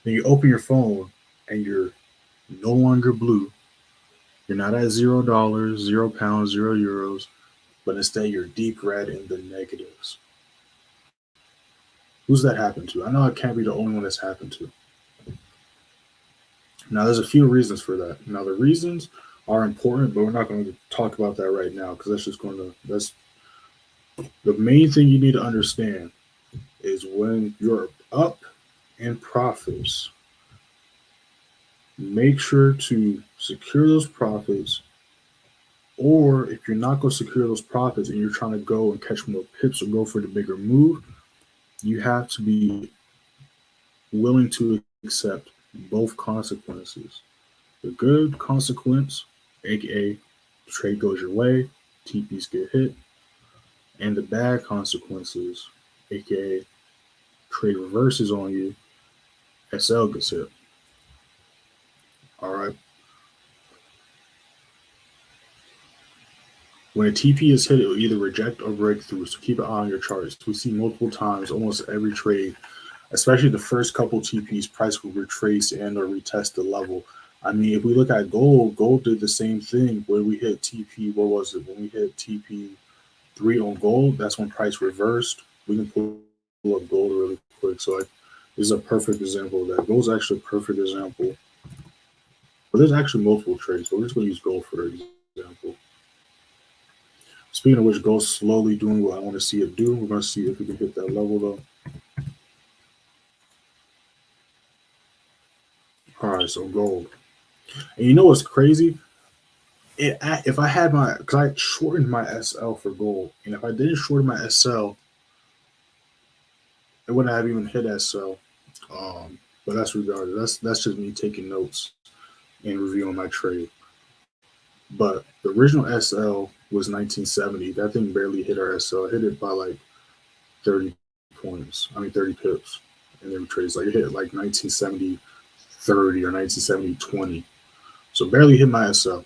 Then you open your phone, and you're no longer blue. You're not at $0, £0, €0, but instead you're deep red in the negatives. Who's that happened to? I know I can't be the only one that's happened to. Now, there's a few reasons for that. Now, the reasons are important, but we're not going to talk about that right now because that's the main thing you need to understand is when you're up in profits, make sure to secure those profits. Or if you're not going to secure those profits and you're trying to go and catch more pips or go for the bigger move, you have to be willing to accept both consequences. The good consequence, aka trade goes your way, TPs get hit, and the bad consequences, aka trade reverses on you, SL gets hit. All right. When a TP is hit, it will either reject or break through. So keep an eye on your charts. We see multiple times, almost every trade, especially the first couple TPs, price will retrace and or retest the level. I mean, if we look at gold, gold did the same thing where we hit TP. What was it? When we hit TP3 on gold, that's when price reversed we can pull up gold really quick. So this is a perfect example of that. Gold's actually a perfect example. But there's actually multiple trades, but we're just going to use gold for example. Speaking of which, gold's slowly doing what I want to see it do. We're going to see if we can hit that level though. All right, so gold. And you know what's crazy? If I had my, because I shortened my SL for gold, and if I didn't shorten my SL, it wouldn't have even hit SL. But that's regardless. That's just me taking notes and reviewing my trade. But the original SL was 1970. That thing barely hit our SL. It hit it by like 30 points. I mean 30 pips. And then trades like it hit like 1970 30 or 1970 20. So barely hit my SL.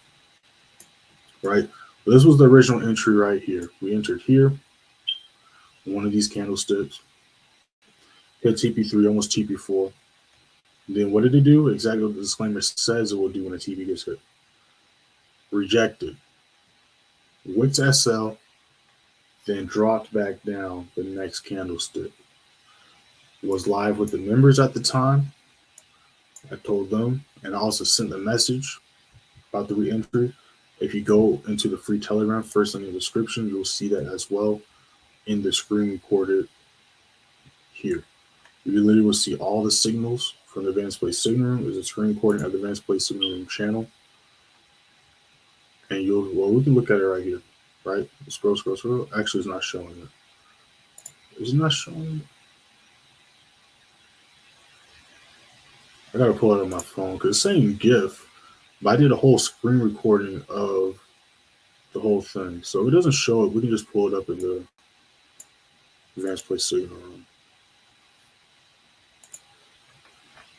Right? But this was the original entry right here. We entered here. One of these candlesticks. Hit TP3, almost TP4. Then what did it do? Exactly what the disclaimer says it will do when a TP gets hit. Rejected. Went to SL, then dropped back down the next candlestick. Was live with the members at the time. I told them, and I also sent a message about the re-entry. If you go into the free Telegram, first in the description, you'll see that as well in the screen recorded here. You literally will see all the signals from the Advanced Play Signal Room. There's a screen recording of the Advanced Play Signal Room channel. And we can look at it right here, right? Scroll. Actually, it's not showing it. Is it not showing it? I gotta pull it on my phone because it's saying GIF, but I did a whole screen recording of the whole thing. So if it doesn't show it, we can just pull it up in the Advanced Play Signal Room.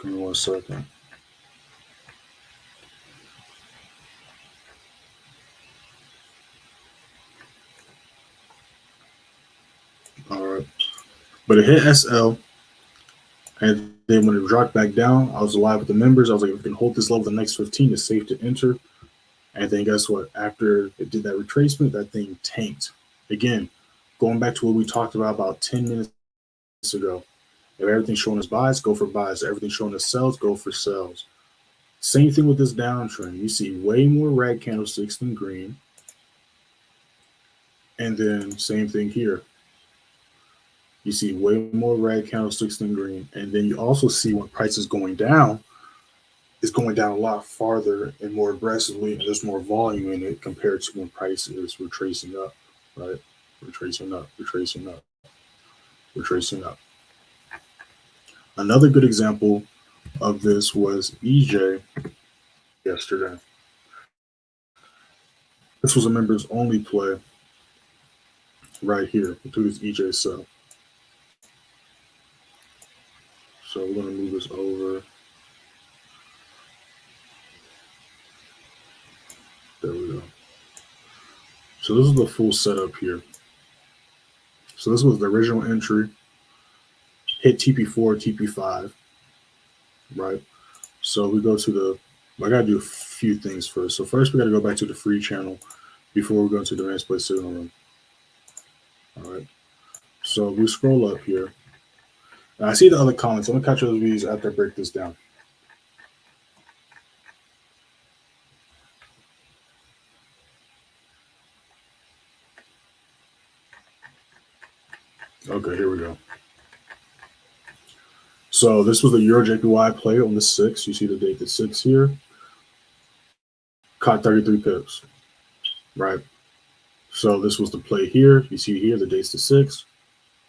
Give me 1 second. All right. But it hit SL. And then when it dropped back down, I was live with the members. I was like, if we can hold this level the next 15, it's safe to enter. And then guess what? After it did that retracement, that thing tanked. Again, going back to what we talked about 10 minutes ago. If everything's showing us buys, go for buys. If everything's showing us sells, go for sells. Same thing with this downtrend. You see way more red candlesticks than green. And then same thing here. You see way more red candlesticks than green. And then you also see when price is going down, it's going down a lot farther and more aggressively, and there's more volume in it compared to when price is retracing up, right? Retracing up. Another good example of this was EJ yesterday. This was a members only play right here to this EJ sell. So we're going to move this over. There we go. So this is the full setup here. So this was the original entry. Hit TP4, TP5, right? So we go to the, I got to do a few things first. So first we got to go back to the free channel before we go into the Advanced Play Signal Room. All right. So we scroll up here. And I see the other comments. I'm going to catch those videos after I break this down. Okay, here we go. So this was the Euro JPY play on the 6th. You see the date, the 6th here. Caught 33 pips, right? So this was the play here. You see here, the date's the 6th.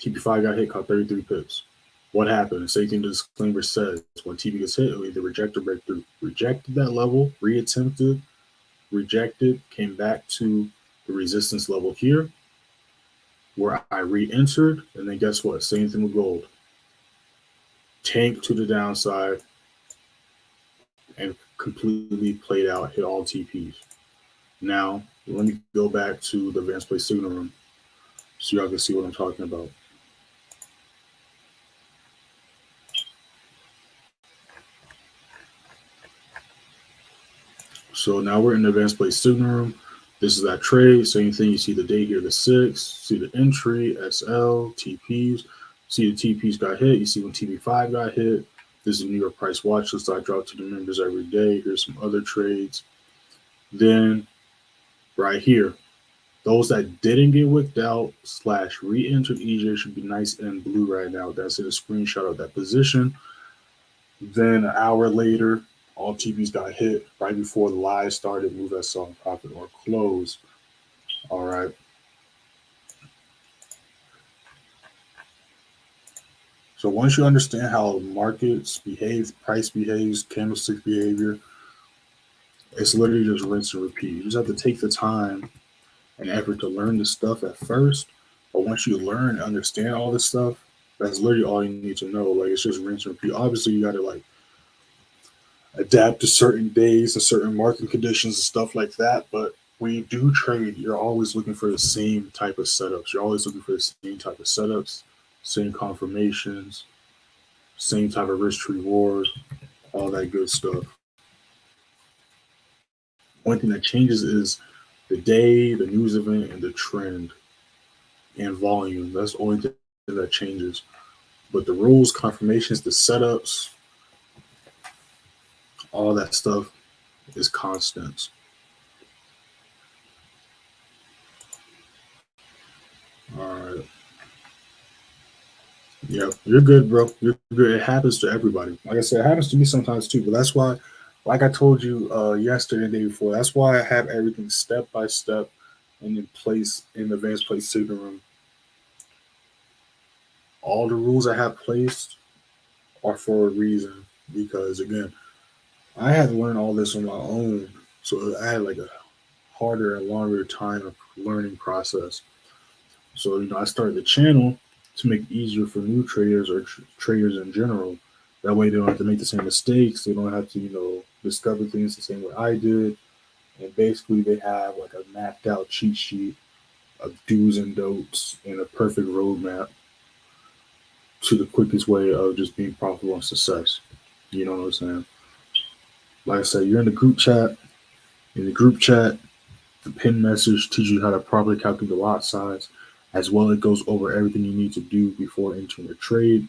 TP5 got hit, caught 33 pips. What happened? Same thing the disclaimer says. When TP gets hit, it'll either reject or break through. Rejected that level, reattempted, rejected, came back to the resistance level here, where I re-entered, and then guess what? Same thing with gold. Tank to the downside and completely played out, hit all TPs. Now, let me go back to the Advanced Play Signal Room so y'all can see what I'm talking about. So now we're in the Advanced Play Signal Room. This is that trade. Same thing. You see the day here, the 6. See the entry, SL, TPs. See the TPs got hit. You see when TP5 got hit. This is the New York price watch list I drop to the members every day. Here's some other trades. Then right here, those that didn't get wicked out / re-entered EJ should be nice and blue right now. That's in a screenshot of that position. Then an hour later, all TPs got hit right before the live started. Move that sell profit or close. All right. So once you understand how markets behave, price behaves, candlestick behavior, it's literally just rinse and repeat. You just have to take the time and effort to learn this stuff at first. But once you learn and understand all this stuff, that's literally all you need to know. Like, it's just rinse and repeat. Obviously, you got to like adapt to certain days and certain market conditions and stuff like that. But when you do trade, you're always looking for the same type of setups. You're always looking for the same type of setups, same confirmations, same type of risk to reward, all that good stuff. One thing that changes is the day, the news event, and the trend and volume. That's the only thing that changes. But the rules, confirmations, the setups, all that stuff is constant. All right. Yeah, you're good, bro. You're good. It happens to everybody. Like I said, it happens to me sometimes too. But that's why, like I told you yesterday and the day before, that's why I have everything step by step and in place in the advanced place signal room. All the rules I have placed are for a reason. Because again, I had to learn all this on my own. So I had like a harder and longer time of learning process. So, I started the channel to make it easier for new traders or traders in general. That way they don't have to make the same mistakes. They don't have to, discover things the same way I did. And basically they have like a mapped out cheat sheet of do's and don'ts and a perfect roadmap to the quickest way of just being profitable and success. You know what I'm saying? Like I said, you're in the group chat. In the group chat, the pin message teaches you how to properly calculate the lot size. As well, it goes over everything you need to do before entering a trade.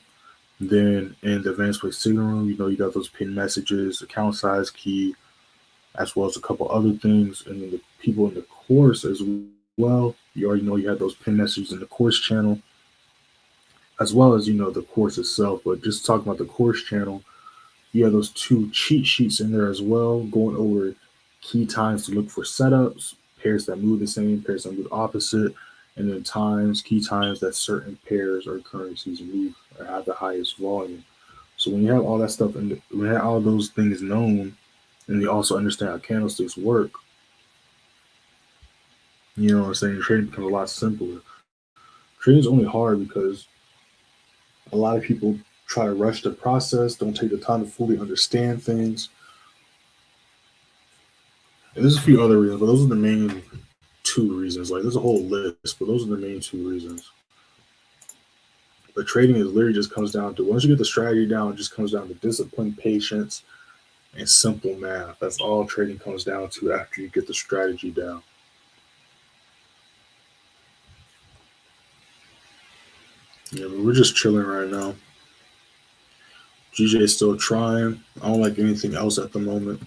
Then in the advanced place signal room, you got those pin messages, account size key, as well as a couple other things. And then the people in the course as well, you already know you have those pin messages in the course channel, as well as, the course itself. But just talking about the course channel, you have those 2 cheat sheets in there as well, going over key times to look for setups, pairs that move the same, pairs that move opposite, and then key times that certain pairs or currencies move or have the highest volume. So when you have all that stuff and when you have all those things known, and you also understand how candlesticks work, you know what I'm saying, trading becomes a lot simpler. Trading is only hard because a lot of people try to rush the process, don't take the time to fully understand things. And there's a few other reasons, but those are the main 2 reasons. Like, there's a whole list, but those are the main 2 reasons. But trading is literally just comes down to, once you get the strategy down, it just comes down to discipline, patience, and simple math. That's all trading comes down to after you get the strategy down. Yeah, but we're just chilling right now. GJ is still trying. I don't like anything else at the moment.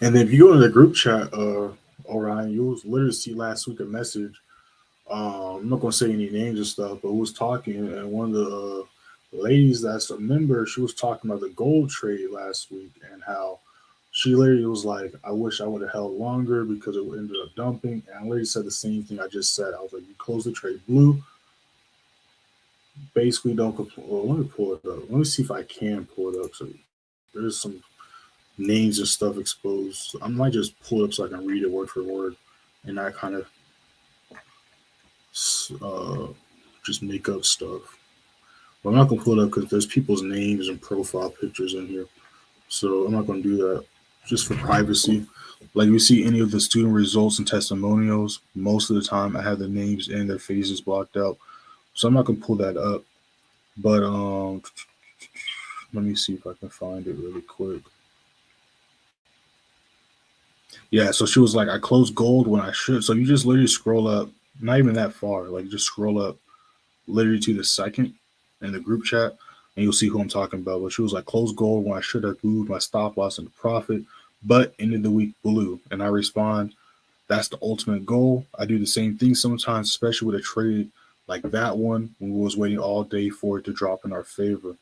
And then if you go to the group chat, Orion, you'll literally see last week a message. I'm not gonna say any names and stuff, but who was talking, and one of the ladies that's a member, she was talking about the gold trade last week and how she literally was like, "I wish I would have held longer because it ended up dumping." And I literally said the same thing I just said. I was like, "You close the trade blue, basically don't." Well, let me pull it up. Let me see if I can pull it up. So there's some names and stuff exposed. I might just pull it up so I can read it word for word, and I kind of just make up stuff. But I'm not gonna pull it up because there's people's names and profile pictures in here, so I'm not gonna do that just for privacy. Like, you see any of the student results and testimonials, most of the time I have the names and their faces blocked out, so I'm not gonna pull that up. But Let me see if I can find it really quick. Yeah, so she was like, I closed gold when I should. So you just literally scroll up, not even that far, like just scroll up literally to the second in the group chat, and you'll see who I'm talking about. But she was like, close gold when I should have moved my stop loss into profit, but ended the week blue. And I respond, that's the ultimate goal. I do the same thing sometimes, especially with a trade like that one when we was waiting all day for it to drop in our favor.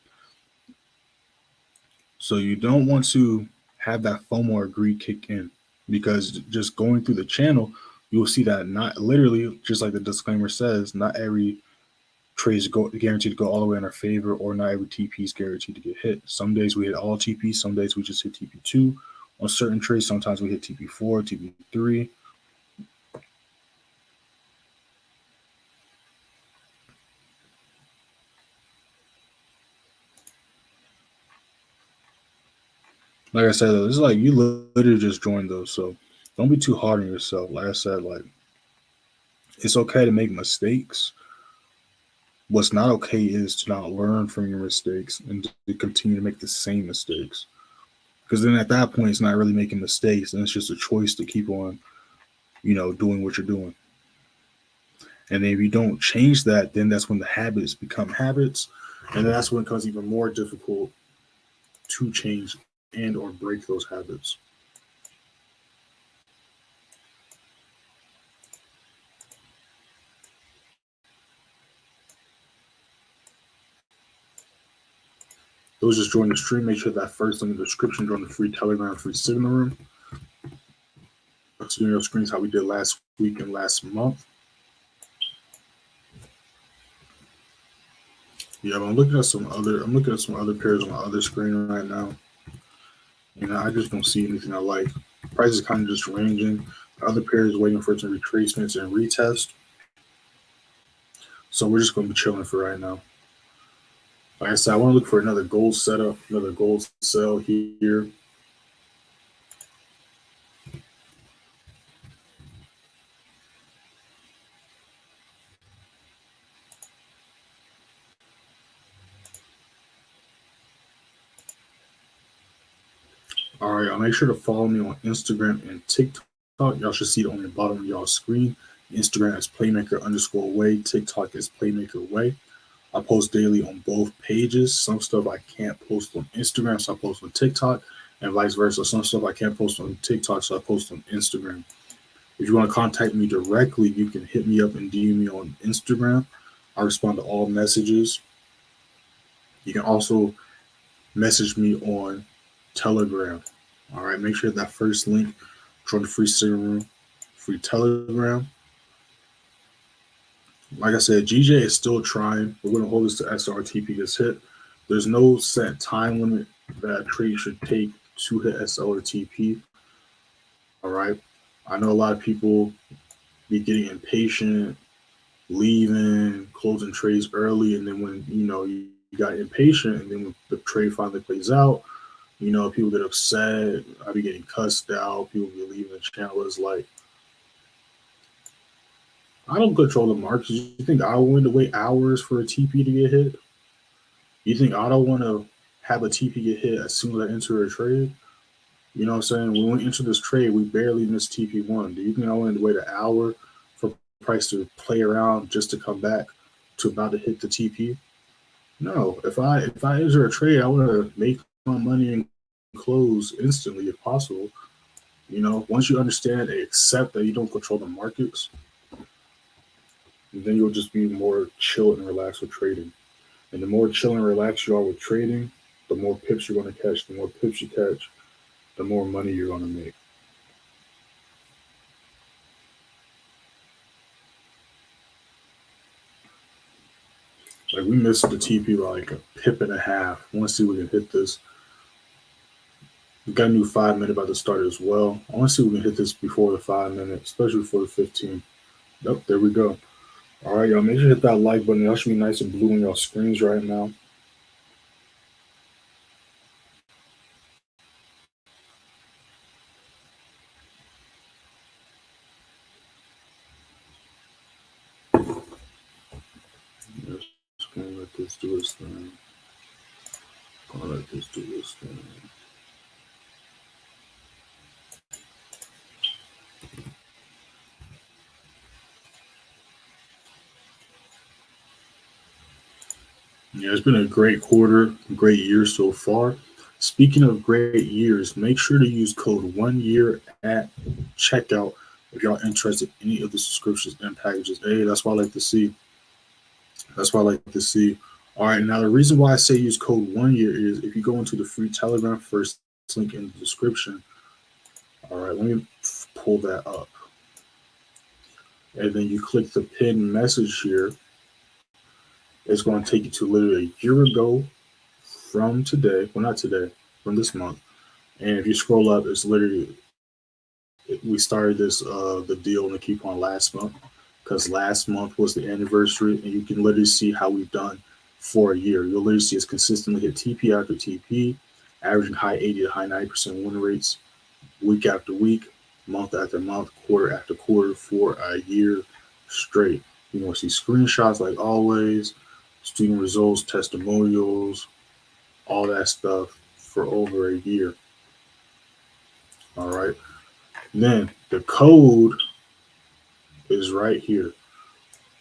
So you don't want to have that FOMO or greed kick in, because just going through the channel, you will see that not literally, just like the disclaimer says, not every trade is guaranteed to go all the way in our favor, or not every TP is guaranteed to get hit. Some days we hit all TP, some days we just hit TP2. On certain trades, sometimes we hit TP4, TP3. Like I said, though, this is like you literally just joined those, so don't be too hard on yourself. Like I said, like it's okay to make mistakes. What's not okay is to not learn from your mistakes and to continue to make the same mistakes. Because then at that point, it's not really making mistakes, and it's just a choice to keep on, doing what you're doing. And then if you don't change that, then that's when the habits become habits, and that's when it becomes even more difficult to change and or break those habits. Those just join the stream. Make sure that first in the description, join the free Telegram, free signal room. Seeing your screens how we did last week and last month. Yeah, I'm looking at some other pairs on my other screen right now. I just don't see anything I like. Price is kind of just ranging. The other pair is waiting for some retracements and retest. So we're just going to be chilling for right now. Like I said, I want to look for another gold setup, another gold sell here. All right, I'll make sure to follow me on Instagram and TikTok. Y'all should see it on the bottom of y'all's screen. Instagram is playmaker_way. TikTok is playmaker_way. I post daily on both pages. Some stuff I can't post on Instagram, so I post on TikTok, and vice versa. Some stuff I can't post on TikTok, so I post on Instagram. If you want to contact me directly, you can hit me up and DM me on Instagram. I respond to all messages. You can also message me on Telegram. All right, make sure that first link, join the free signal room, free Telegram. Like I said, GJ is still trying. We're going to hold this to SRTP gets hit. There's no set time limit that a trade should take to hit SL or TP. All right. I know a lot of people be getting impatient, leaving, closing trades early, and then when you got impatient, and then when the trade finally plays out, people get upset. I be getting cussed out. People be leaving the channel. It's like, I don't control the markets. You think I want to wait hours for a TP to get hit? You think I don't want to have a TP get hit as soon as I enter a trade? You know what I'm saying? When we enter this trade, we barely missed TP1. Do you think I wanted to wait an hour for price to play around just to come back to about to hit the TP? No. If I enter a trade, I want to make my money and close instantly if possible. Once you understand and accept that you don't control the markets, then you'll just be more chill and relaxed with trading. And the more chill and relaxed you are with trading, the more pips you're going to catch. The more pips you catch, the more money you're going to make. Like, we missed the TP by like a pip and a half. I want to see if we can hit this. We got a new 5 minute about to start as well. I want to see if we can hit this before the 5 minutes, especially before the 15. Yep, there we go. All right, y'all, make sure to hit that like button. Y'all should be nice and blue on y'all screens right now. Just gonna let this do its thing. Gonna Let this do this thing. Yeah, it's been a great quarter, great year so far. Speaking of great years, make sure to use code 1year at checkout if y'all interested in any of the subscriptions and packages. Hey, that's what I like to see. That's what I like to see. All right, now the reason why I say use code 1year is if you go into the free Telegram first, link in the description. All right, let me pull that up. And then you click the pin message here. It's going to take you to literally a year ago from today. Well, not today, from this month. And if you scroll up, it's literally, we started this, the deal and the coupon last month because last month was the anniversary. And you can literally see how we've done for a year. You'll literally see us consistently hit TP after TP, averaging high 80 to high 90% win rates week after week, month after month, quarter after quarter for a year straight. You want to see screenshots like always, student results, testimonials, all that stuff for over a year. All right. Then the code is right here.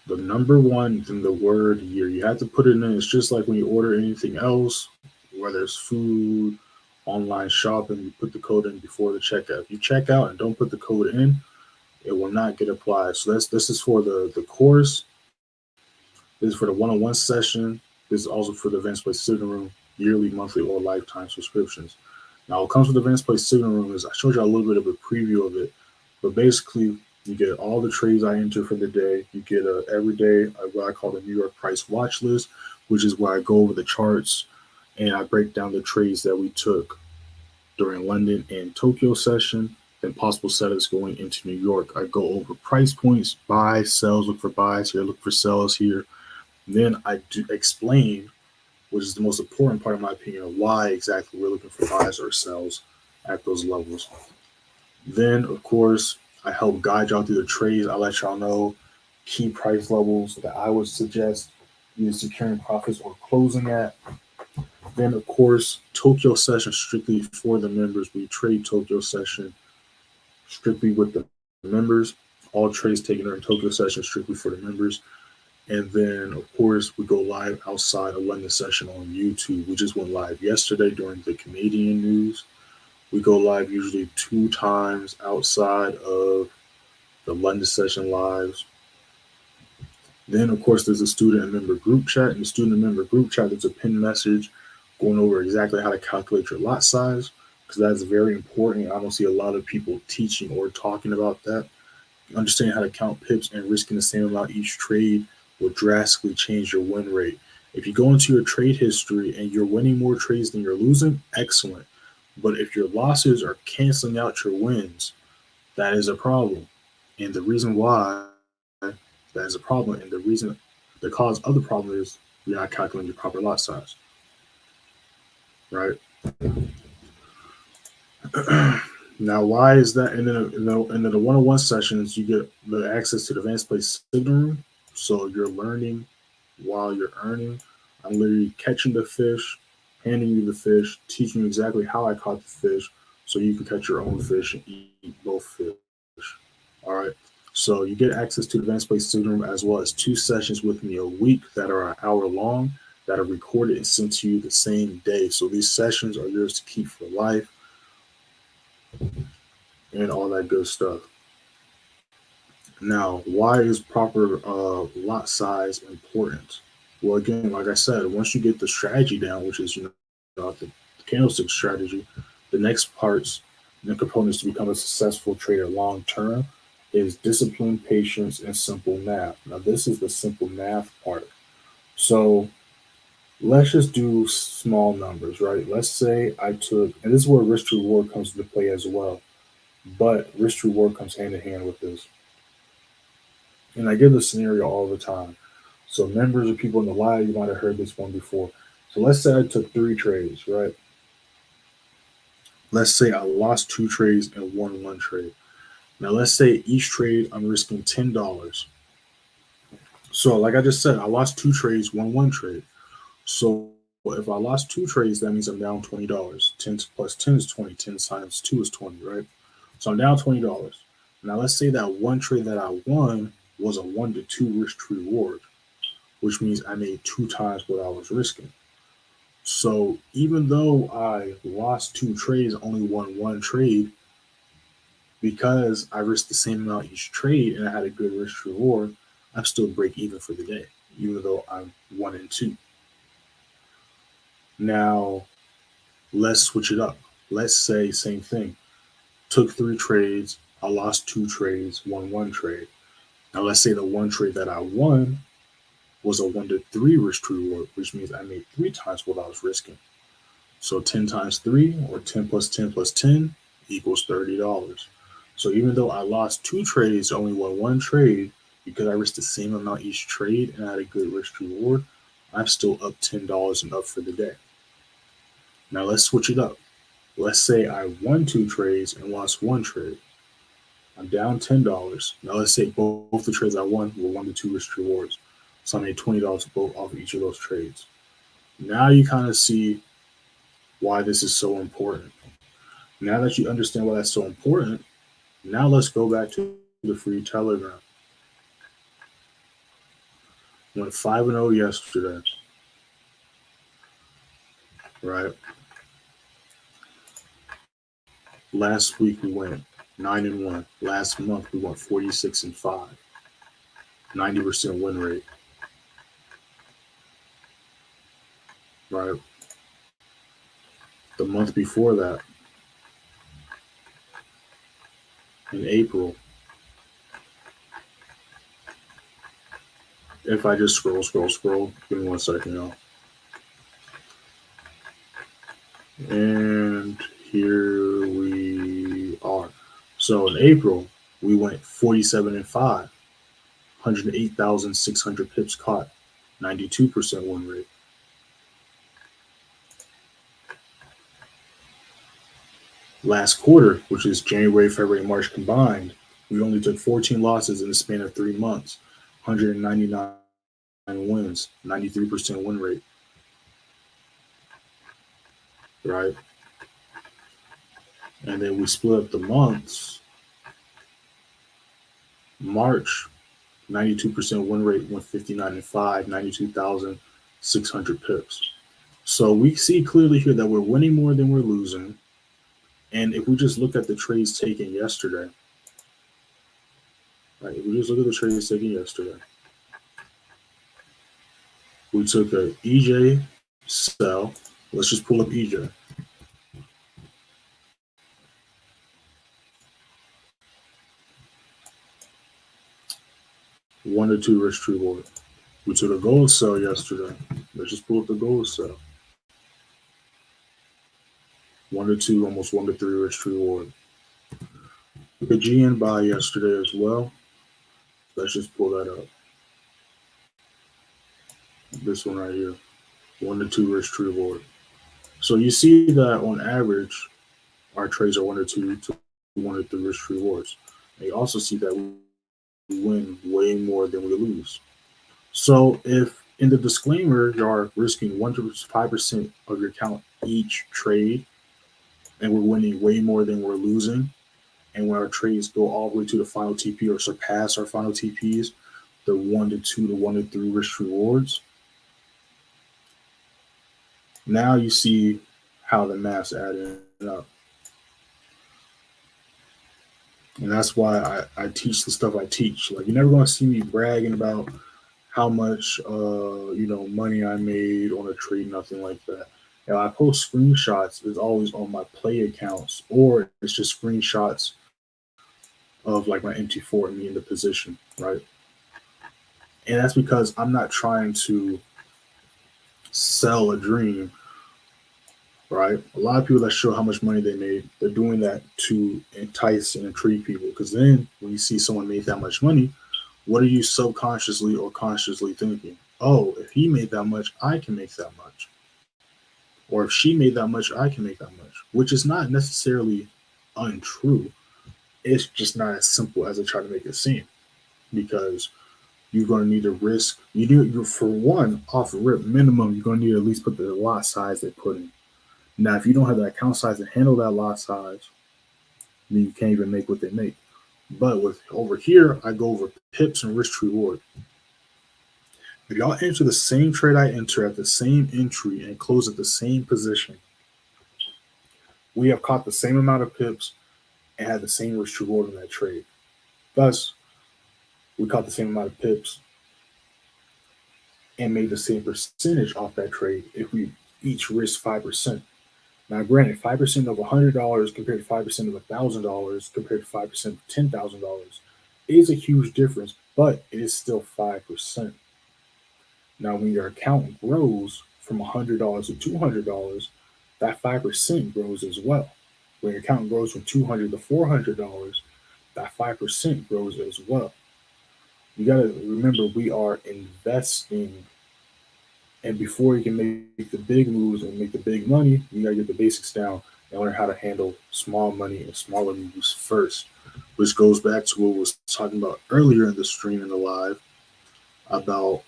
The number one, then the word year. You have to put it in. It's just like when you order anything else, whether it's food, online shopping, you put the code in before the checkout. If you check out and don't put the code in, it will not get applied. So this is for the course. This is for the one-on-one session. This is also for the Advanced Play Signal Room, yearly, monthly, or lifetime subscriptions. Now, what comes with the Advanced Play Signal Room is I showed you a little bit of a preview of it, but basically you get all the trades I enter for the day. You get every day what I call the New York price watch list, which is where I go over the charts and I break down the trades that we took during London and Tokyo session and possible setups going into New York. I go over price points, buys, sells, look for buys here, look for sells here. And then I do explain, which is the most important part, in my opinion, why exactly we're looking for buys or sells at those levels. Then, of course, I help guide y'all through the trades. I let y'all know key price levels that I would suggest either securing profits or closing at. Then, of course, Tokyo session strictly for the members. We trade Tokyo session strictly with the members. All trades taken during Tokyo session strictly for the members. And then, of course, we go live outside of London session on YouTube. We just went live yesterday during the Canadian news. We go live usually 2 times outside of the London session lives. Then, of course, there's a student and member group chat. In the student and member group chat, there's a pinned message going over exactly how to calculate your lot size, because that's very important. I don't see a lot of people teaching or talking about that. Understanding how to count pips and risking the same amount each trade will drastically change your win rate. If you go into your trade history and you're winning more trades than you're losing, excellent. But if your losses are canceling out your wins, that is a problem. And the reason why that is a problem, and the cause of the problem is you're not calculating your proper lot size. Right? Now, why is that? And then the one-on-one sessions, you get the access to the Advanced Play Signal Room. So you're learning while you're earning. I'm literally catching the fish, handing you the fish, teaching you exactly how I caught the fish, so you can catch your own fish and eat both fish. All right. So you get access to the Advanced Play Signal Room as well as 2 sessions with me a week that are an hour long, that are recorded and sent to you the same day. So these sessions are yours to keep for life and all that good stuff. Now, why is proper lot size important? Well, again, like I said, once you get the strategy down, which is the candlestick strategy, the next parts and components to become a successful trader long term is discipline, patience, and simple math. Now, this is the simple math part. So let's just do small numbers, right? Let's say I took, and this is where risk to reward comes into play as well, but risk to reward comes hand in hand with this. And I give this scenario all the time. So members or people in the live, you might have heard this one before. So let's say I took 3 trades, right? Let's say I lost 2 trades and won 1 trade. Now let's say each trade I'm risking $10. So like I just said, I lost 2 trades, won 1 trade. So if I lost 2 trades, that means I'm down $20. 10 plus 10 is 20. 10 times 2 is 20, right? So I'm down $20. Now let's say that one trade that I won was a 1 to 2 risk to reward, which means I made 2 times what I was risking. So even though I lost 2 trades, only won 1 trade, because I risked the same amount each trade and I had a good risk to reward, I'm still break even for the day, even though I'm 1 and 2. Now, let's switch it up. Let's say same thing. Took 3 trades, I lost 2 trades, won 1 trade. Now let's say the 1 trade that I won was a 1 to 3 risk to reward, which means I made 3 times what I was risking. So 10 times 3, or 10 plus 10 plus 10 equals $30. So even though I lost 2 trades, I only won 1 trade because I risked the same amount each trade and I had a good risk to reward, I'm still up $10 and up for the day. Now let's switch it up. Let's say I won 2 trades and lost 1 trade. I'm down $10. Now let's say both the trades I won were 1 to 2 risk rewards. So I made $20 both off of each of those trades. Now you kind of see why this is so important. Now that you understand why that's so important, now let's go back to the free Telegram. Went 5-0 yesterday, right? Last week we went 9-1. Last month we went 46-5. 90% win rate, right? The month before that, in April, if I just scroll, give me 1 second, y'all. And here we are. So in April, we went 47-5, 108,600 pips caught, 92% win rate. Last quarter, which is January, February, March combined, we only took 14 losses in the span of 3 months, 199 wins, 93% win rate, right? And then we split up the months. March, 92% win rate, 159-5, 92,600 pips. So we see clearly here that we're winning more than we're losing. And if we just look at the trades taken yesterday, right? If we just look at the trades taken yesterday, we took a EJ sell. Let's just pull up EJ. One to 2 risk reward. We took a gold sell yesterday. Let's just pull up the gold sell. 1 to 2, almost 1 to 3 risk reward. Took a GN buy yesterday as well. Let's just pull that up. This one right here, 1 to 2 risk reward. So you see that on average, our trades are 1 to 2 to 1 to 3 risk rewards. And you also see that we win way more than we lose. So if in the disclaimer you're risking 1 to 5% of your account each trade, and we're winning way more than we're losing, and when our trades go all the way to the final TP or surpass our final TPs, the 1 to 2 to 1 to 3 risk rewards, now you see how the math's adding up. And that's why I teach the stuff I teach. Like, you're never going to see me bragging about how much money I made on a trade, nothing like that. And I post screenshots, it's always on my play accounts, or it's just screenshots of like my MT4 and me in the position, right? And that's because I'm not trying to sell a dream, right? A lot of people that show how much money they made, they're doing that to entice and intrigue people. Because then when you see someone made that much money, what are you subconsciously or consciously thinking? Oh, if he made that much, I can make that much. Or if she made that much, I can make that much, which is not necessarily untrue. It's just not as simple as I try to make it seem, because you're going to need to risk. You for one off rip minimum, you're going to need to at least put the lot size they put in. Now, if you don't have the account size to handle that lot size, then you can't even make what they make. But with over here, I go over pips and risk reward. If y'all enter the same trade I enter at the same entry and close at the same position, we have caught the same amount of pips and had the same risk reward in that trade. Thus, we caught the same amount of pips and made the same percentage off that trade if we each risk 5%. Now, granted, 5% of $100 compared to 5% of $1,000 compared to 5% of $10,000 is a huge difference, but it is still 5%. Now, when your account grows from $100 to $200, that 5% grows as well. When your account grows from $200 to $400, that 5% grows as well. You got to remember, we are investing. And before you can make the big moves and make the big money, you got to get the basics down and learn how to handle small money and smaller moves first, which goes back to what we was talking about earlier in the stream and the live about,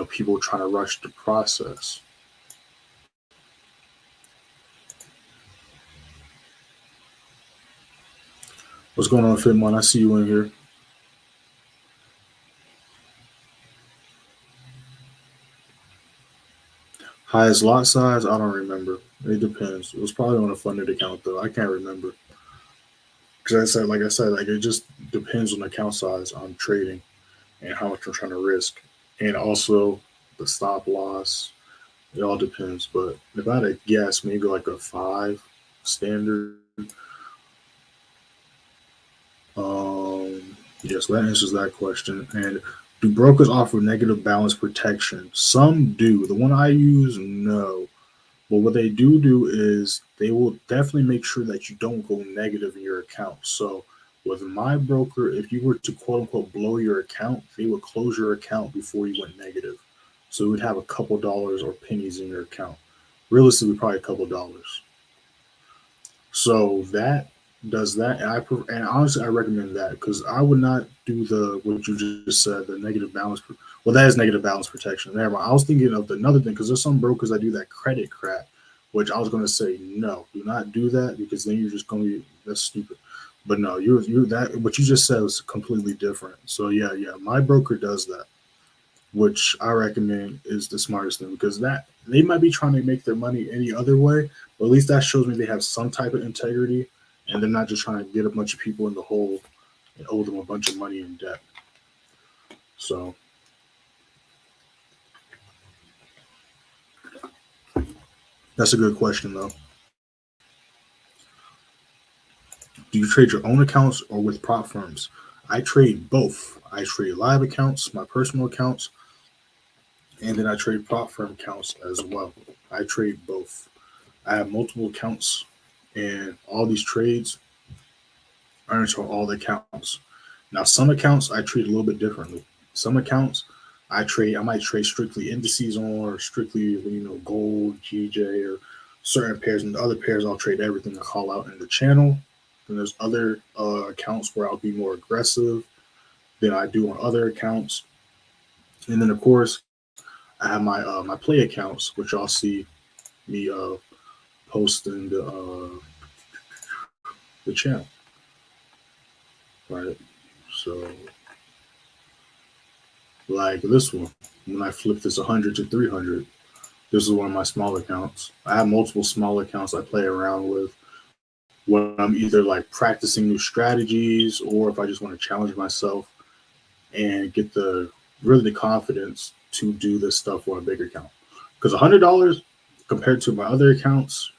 people trying to rush the process. What's going on, Fitmon? I see you in here. Highest lot size? I don't remember. It depends. It was probably on a funded account though. I can't remember. Because like I said, it just depends on the account size I'm trading and how much I'm trying to risk. And also the stop loss. It all depends. But if I had to guess, maybe like a 5 standard. Yes, that answers that question. And do brokers offer negative balance protection? Some do. The one I use, no. But what they do is they will definitely make sure that you don't go negative in your account. So with my broker, if you were to quote unquote blow your account, they would close your account before you went negative. So you would have a couple dollars or pennies in your account. Realistically, probably a couple dollars. So that does that, and honestly, I recommend that because I would not do what you just said, the negative balance. Well, that is negative balance protection. Never mind. I was thinking of another thing because there's some brokers that do that credit crap, which I was going to say no, do not do that because then you're just going to be that's stupid. But no, you're that what you just said was completely different. So yeah, my broker does that, which I recommend is the smartest thing because that they might be trying to make their money any other way, but at least that shows me they have some type of integrity and they're not just trying to get a bunch of people in the hole and owe them a bunch of money in debt. So that's a good question though. Do you trade your own accounts or with prop firms? I trade both. I trade live accounts, my personal accounts, and then I trade prop firm accounts as well. I trade both. I have multiple accounts, and all these trades are into all the accounts. Now, some accounts I treat a little bit differently. Some accounts I might trade strictly indices on, or strictly gold, GJ, or certain pairs, and the other pairs I'll trade everything I call out in the channel. And there's other accounts where I'll be more aggressive than I do on other accounts. And then of course I have my my play accounts, which I'll see me posting the channel, right? So like this one, when I flip this 100 to 300, this is one of my small accounts. I have multiple small accounts I play around with when I'm either like practicing new strategies or if I just want to challenge myself and get the confidence to do this stuff on a bigger account. Because $100 compared to my other accounts,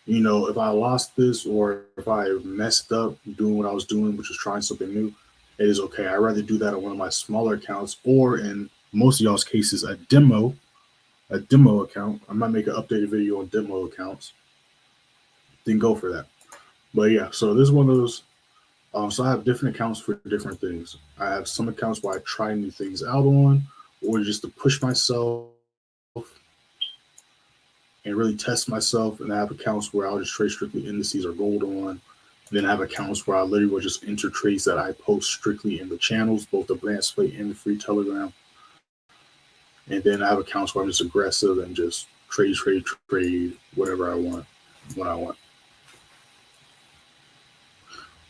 if I lost this or if I messed up doing what I was doing, which was trying something new, it is okay. I'd rather do that on one of my smaller accounts or in most of y'all's cases, a demo account. I might make an updated video on demo accounts. Then go for that. But yeah, so this is one of those. So I have different accounts for different things. I have some accounts where I try new things out on, or just to push myself and really test myself. And I have accounts where I'll just trade strictly indices or gold on, Then I have accounts where I literally will just enter trades that I post strictly in the channels, both the Blance Plate and the free Telegram. And then I have accounts where I'm just aggressive and just trade whatever I want when I want.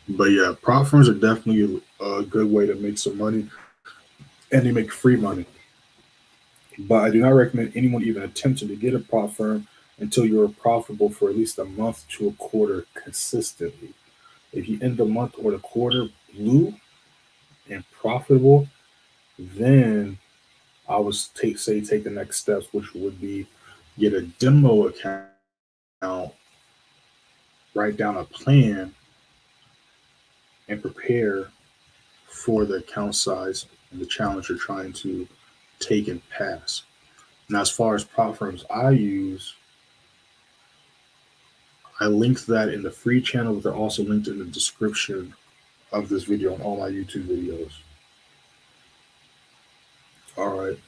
But yeah, prop firms are definitely a good way to make some money, and they make free money. But I do not recommend anyone even attempting to get a prop firm until you're profitable for at least a month to a quarter consistently. If you end the month or the quarter blue and profitable, then I would take the next steps, which would be get a demo account, write down a plan, and prepare for the account size and the challenge you're trying to take and pass. Now, as far as prop firms I use, I linked that in the free channel, but they're also linked in the description of this video on all my YouTube videos. All right.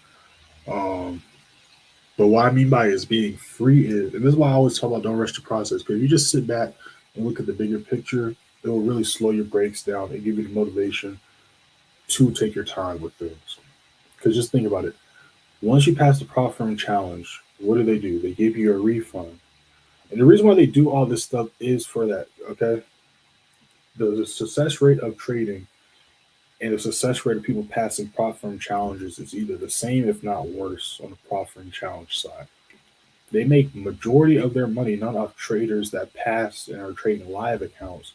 But what I mean by is being free is, and this is why I always talk about don't rush the process, because if you just sit back and look at the bigger picture, it will really slow your brakes down and give you the motivation to take your time with things. Because just think about it. Once you pass the prop firm challenge, what do? They give you a refund. And the reason why they do all this stuff is for that, okay? The success rate of trading and the success rate of people passing prop firm challenges is either the same, if not worse, on the prop firm challenge side. They make majority of their money not off traders that pass and are trading live accounts,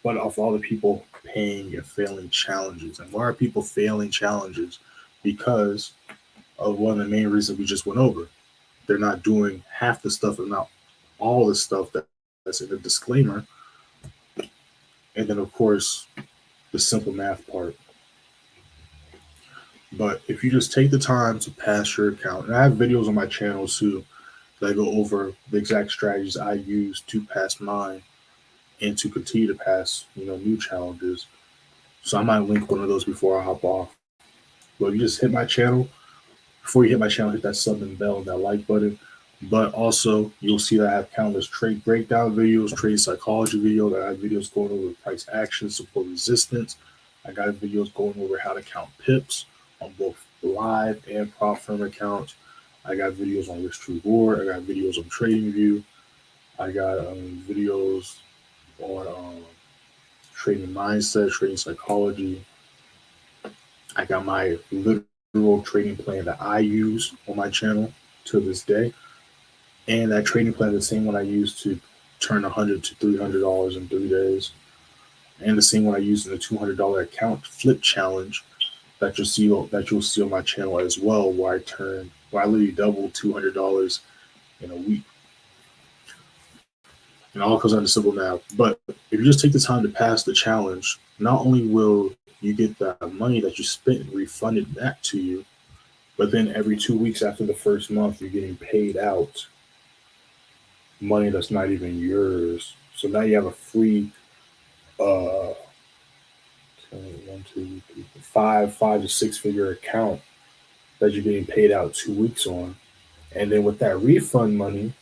but off all the people paying and failing challenges. And why are people failing challenges? Because of one of the main reasons we just went over. They're not doing half the stuff and not all the stuff that's in the disclaimer. And then, of course, the simple math part. But if you just take the time to pass your account, and I have videos on my channel too that go over the exact strategies I use to pass mine and to continue to pass, new challenges. So I might link one of those before I hop off. But you just hit my channel. Before you hit my channel, hit that sub and bell and that like button. But also, you'll see that I have countless trade breakdown videos, trade psychology videos. I have videos going over price action, support resistance. I got videos going over how to count pips on both live and prop firm accounts. I got videos on risk to reward. I got videos on trading view. I got videos on trading mindset, trading psychology. I got my literal trading plan that I use on my channel to this day. And that trading plan is the same one I used to turn $100 to $300 in 3 days. And the same one I used in the $200 account flip challenge that you'll see on my channel as well, where I literally doubled $200 in a week. And all comes down to simple math. But if you just take the time to pass the challenge, not only will you get that money that you spent refunded back to you, but then every 2 weeks after the first month, you're getting paid out money that's not even yours. So now you have a free 5 to 6 figure account that you're getting paid out 2 weeks on. And then with that refund money,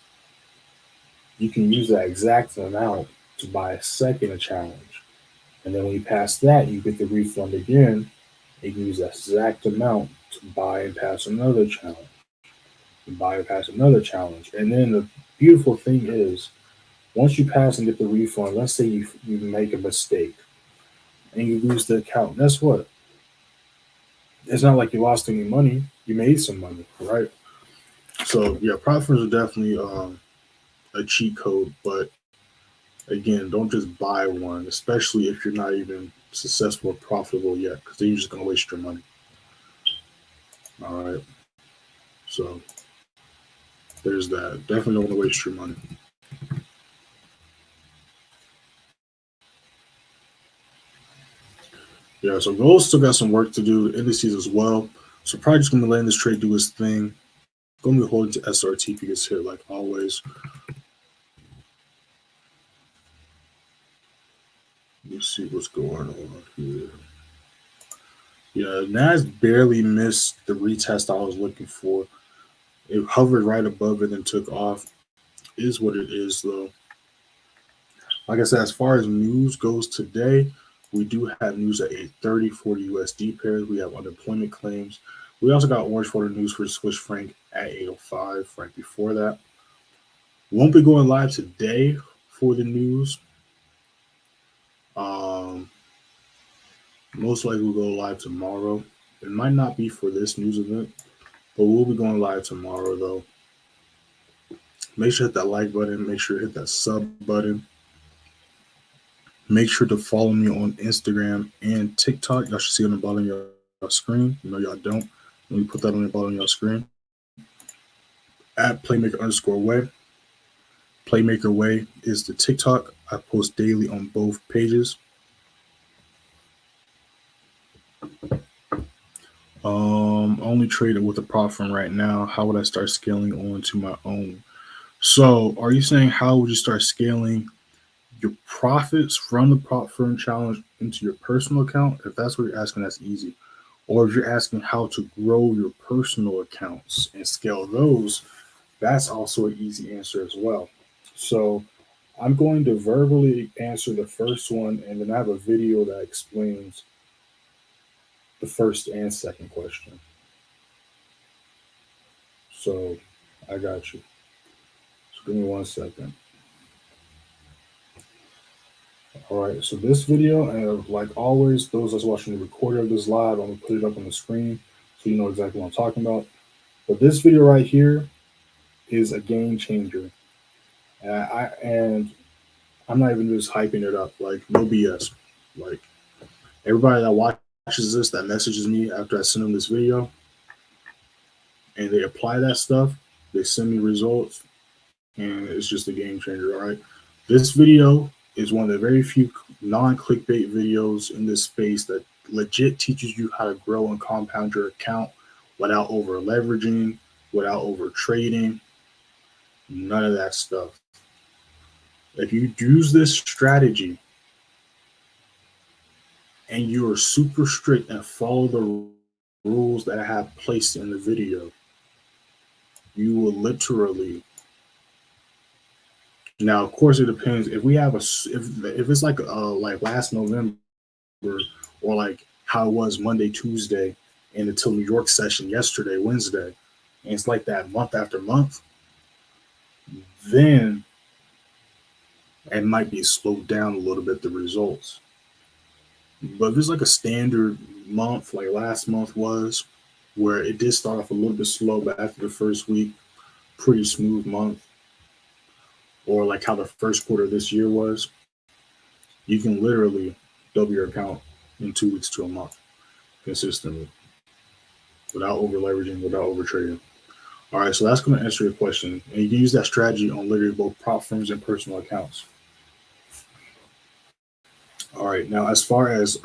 you can use that exact amount to buy a second challenge. And then when you pass that, you get the refund again. You can use that exact amount to buy and pass another challenge. Buy and pass another challenge. And then the beautiful thing is, once you pass and get the refund, let's say you make a mistake and you lose the account. Guess what? It's not like you lost any money. You made some money, right? So yeah, prop firms are definitely a cheat code, but again, don't just buy one, especially if you're not even successful or profitable yet, because then you're just gonna waste your money. All right. So there's that. Definitely don't want to waste your money. Yeah, so gold still got some work to do, indices as well. So probably just gonna let this trade do its thing. Gonna be holding to SRT gets hit like always. Let's see what's going on here. Yeah, Nas barely missed the retest I was looking for. It hovered right above it and took off. Is what it is though. Like I said, as far as news goes today, we do have news at 8:30 for the USD pairs. We have unemployment claims. We also got orange folder news for Swiss franc at 8:05 right before that. Won't be going live today for the news. Most likely we'll go live tomorrow. It might not be for this news event, but we'll be going live tomorrow though. Make sure to hit that like button. Make sure to hit that sub button. Make sure to follow me on Instagram and TikTok. Y'all should see on the bottom of your screen. You know y'all don't. Let me put that on the bottom of your screen. At Playmaker_way. Playmaker Way is the TikTok. I post daily on both pages. Only trading with a prop firm right now. How would I start scaling on to my own? So are you saying how would you start scaling your profits from the prop firm challenge into your personal account? If that's what you're asking, that's easy. Or if you're asking how to grow your personal accounts and scale those, that's also an easy answer as well. So I'm going to verbally answer the first one, and then I have a video that explains the first and second question. So I got you. So give me 1 second. All right, so this video, and like always, those that's watching the recording of this live, I'm gonna put it up on the screen so you know exactly what I'm talking about. But this video right here is a game changer. And I'm not even just hyping it up, like no BS. Like everybody that watches this, that messages me after I send them this video, and they apply that stuff, they send me results, and it's just a game changer. All right, this video is one of the very few non-clickbait videos in this space that legit teaches you how to grow and compound your account without over leveraging, without over trading, none of that stuff. If you use this strategy and you are super strict and follow the rules that I have placed in the video, you will literally. Now, of course, it depends. If we have if it's like last November, or like how it was Monday, Tuesday, and until New York session yesterday, Wednesday, and it's like that month after month, then it might be slowed down a little bit, the results. But if it's like a standard month, like last month was, where it did start off a little bit slow, but after the first week, pretty smooth month, or like how the first quarter of this year was, you can literally double your account in 2 weeks to a month consistently without over leveraging, without over trading. All right, so that's going to answer your question. And you can use that strategy on literally both prop firms and personal accounts. All right, now as far as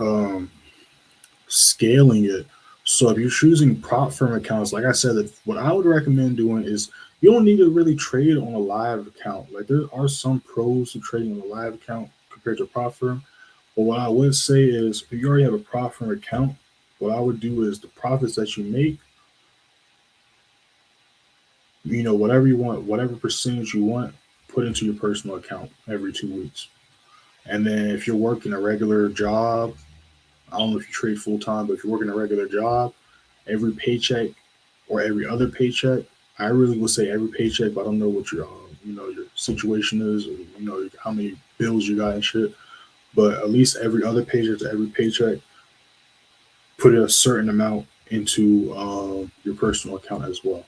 scaling it, so if you're choosing prop firm accounts, like I said, what I would recommend doing is you don't need to really trade on a live account. Like there are some pros to trading on a live account compared to a prop firm. But what I would say is if you already have a prop firm account, what I would do is the profits that you make, you know, whatever you want, whatever percentage you want, put into your personal account every 2 weeks. And then if you're working a regular job, I don't know if you trade full time, but if you're working a regular job, every paycheck or every other paycheck, I really would say every paycheck, but I don't know what your your situation is, or how many bills you got and shit. But at least every other paycheck to every paycheck, put a certain amount into your personal account as well.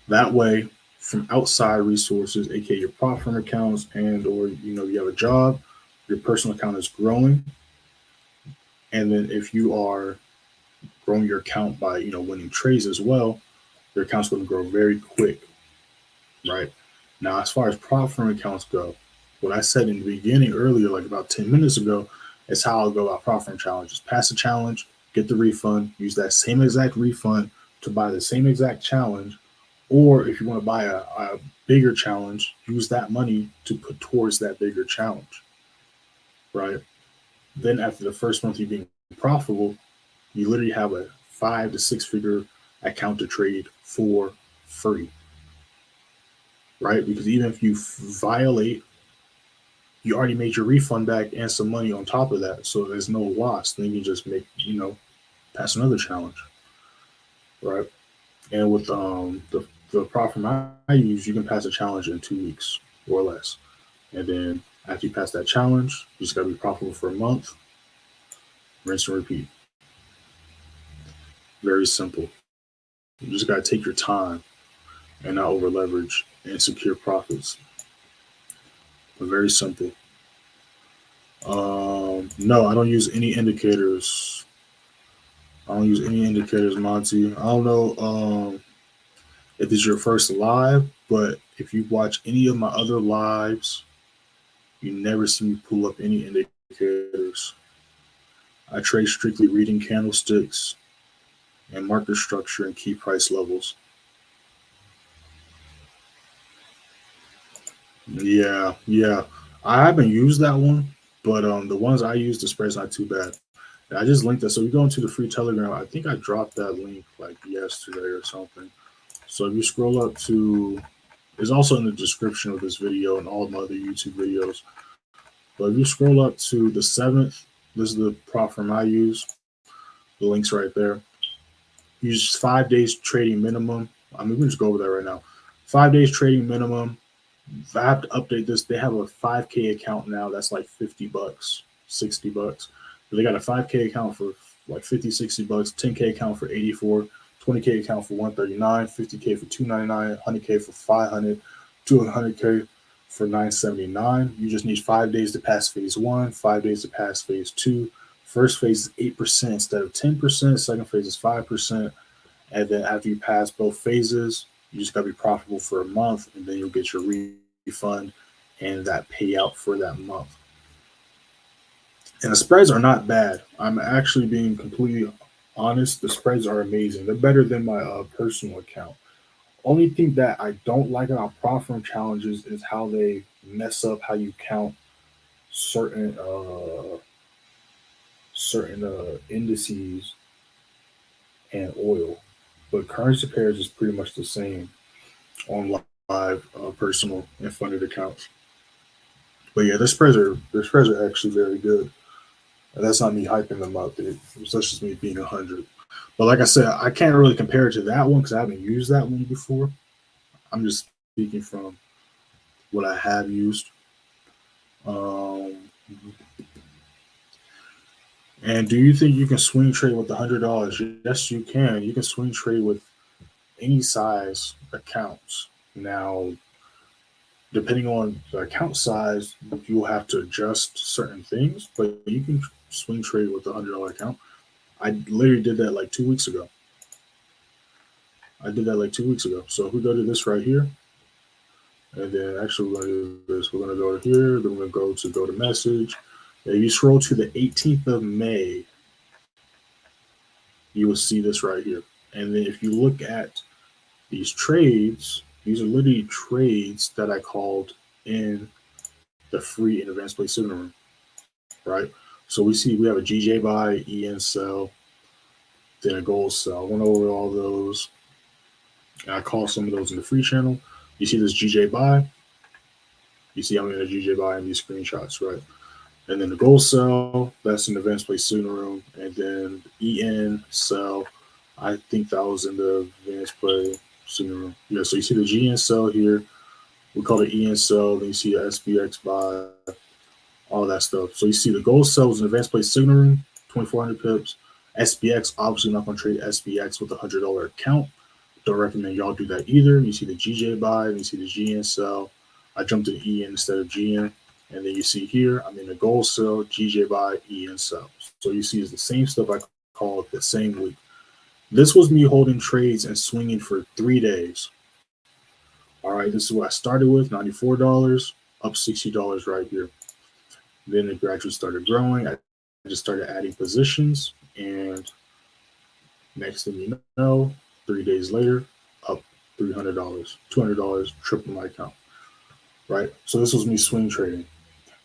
That way, from outside resources, aka your prop firm accounts, and or you have a job, your personal account is growing. And then if you are growing your account by winning trades as well, your account's going to grow very quick, right? Now, as far as prop firm accounts go, what I said in the beginning earlier, like about 10 minutes ago, is how I'll go about prop firm challenges. Pass the challenge, get the refund, use that same exact refund to buy the same exact challenge. Or if you want to buy a bigger challenge, use that money to put towards that bigger challenge, right? Then after the first month you being profitable, you literally have a 5 to 6 figure account to trade for free, right? Because even if you violate you already made your refund back and some money on top of that. So there's no loss. Then you just make, pass another challenge, right? And with the platform I use, you can pass a challenge in 2 weeks or less. And then after you pass that challenge, you just got to be profitable for a month, rinse and repeat. Very simple. You just got to take your time and not over leverage and secure profits. But very simple. No, I don't use any indicators. I don't use any indicators, Monty. I don't know if it's your first live, but if you watch any of my other lives, you never see me pull up any indicators. I trade strictly reading candlesticks and market structure and key price levels. Yeah. I haven't used that one, but the ones I use, the spread's not too bad. And I just linked that. So you go into the free Telegram. I think I dropped that link like yesterday or something. So if you scroll up to, it's also in the description of this video and all of my other YouTube videos. But if you scroll up to the 7th, this is the prop firm I use. The link's right there. Use 5 days trading minimum. I mean, we can just go over that right now. 5 days trading minimum. I have to update this. They have a 5K account now that's like $50, $60. But they got a 5K account for like 50, 60 bucks, 10K account for 84, 20K account for 139, 50K for 299, 100K for 500, 200K for 979. You just need 5 days to pass phase 1, 5 days to pass phase 2. First phase is 8% instead of 10%. Second phase is 5%. And then after you pass both phases, you just got to be profitable for a month, and then you'll get your refund and that payout for that month. And the spreads are not bad. I'm actually being completely honest. The spreads are amazing. They're better than my personal account. Only thing that I don't like about prop firm challenges is how they mess up how you count certain indices and oil. But currency pairs is pretty much the same on live, personal, and funded accounts. But yeah, their spreads are actually very good. And that's not me hyping them up. That's just me being 100. But like I said, I can't really compare it to that one because I haven't used that one before. I'm just speaking from what I have used. And do you think you can swing trade with $100? Yes, you can. You can swing trade with any size accounts. Now, depending on the account size, you'll have to adjust certain things, but you can swing trade with a $100 account. I literally did that like 2 weeks ago. So if we go to this right here, and then actually we're going to do this. We're going to go to here, then we're going to go to message. And if you scroll to the 18th of May, you will see this right here. And then if you look at these trades, these are literally trades that I called in the free and advanced play signal room, right? So we have a GBPJPY, EN sell, then a gold sell. I went over all those. And I call some of those in the free channel. You see this GBPJPY. You see I'm in a GBPJPY in these screenshots, right? And then the gold sell, that's in the advanced play signal room. And then EN sell, I think that was in the advanced play signal room. Yeah, so you see the GN sell here. We call it EN sell. Then you see the SPX buy, all that stuff. So you see the gold sell was in advanced play signal room, 2,400 pips. SPX, obviously not going to trade SPX with a $100 account. Don't recommend y'all do that either. You see the GBPJPY, and you see the GN sell. I jumped to the EN instead of GN. And then you see here, I'm in the gold sell, GBPJPY, EN sell. So you see it's the same stuff I called the same week. This was me holding trades and swinging for 3 days. All right, this is what I started with, $94, up $60 right here. Then it gradually started growing. I just started adding positions, and next thing you know, 3 days later, up $300, $200, triple my account, right? So this was me swing trading.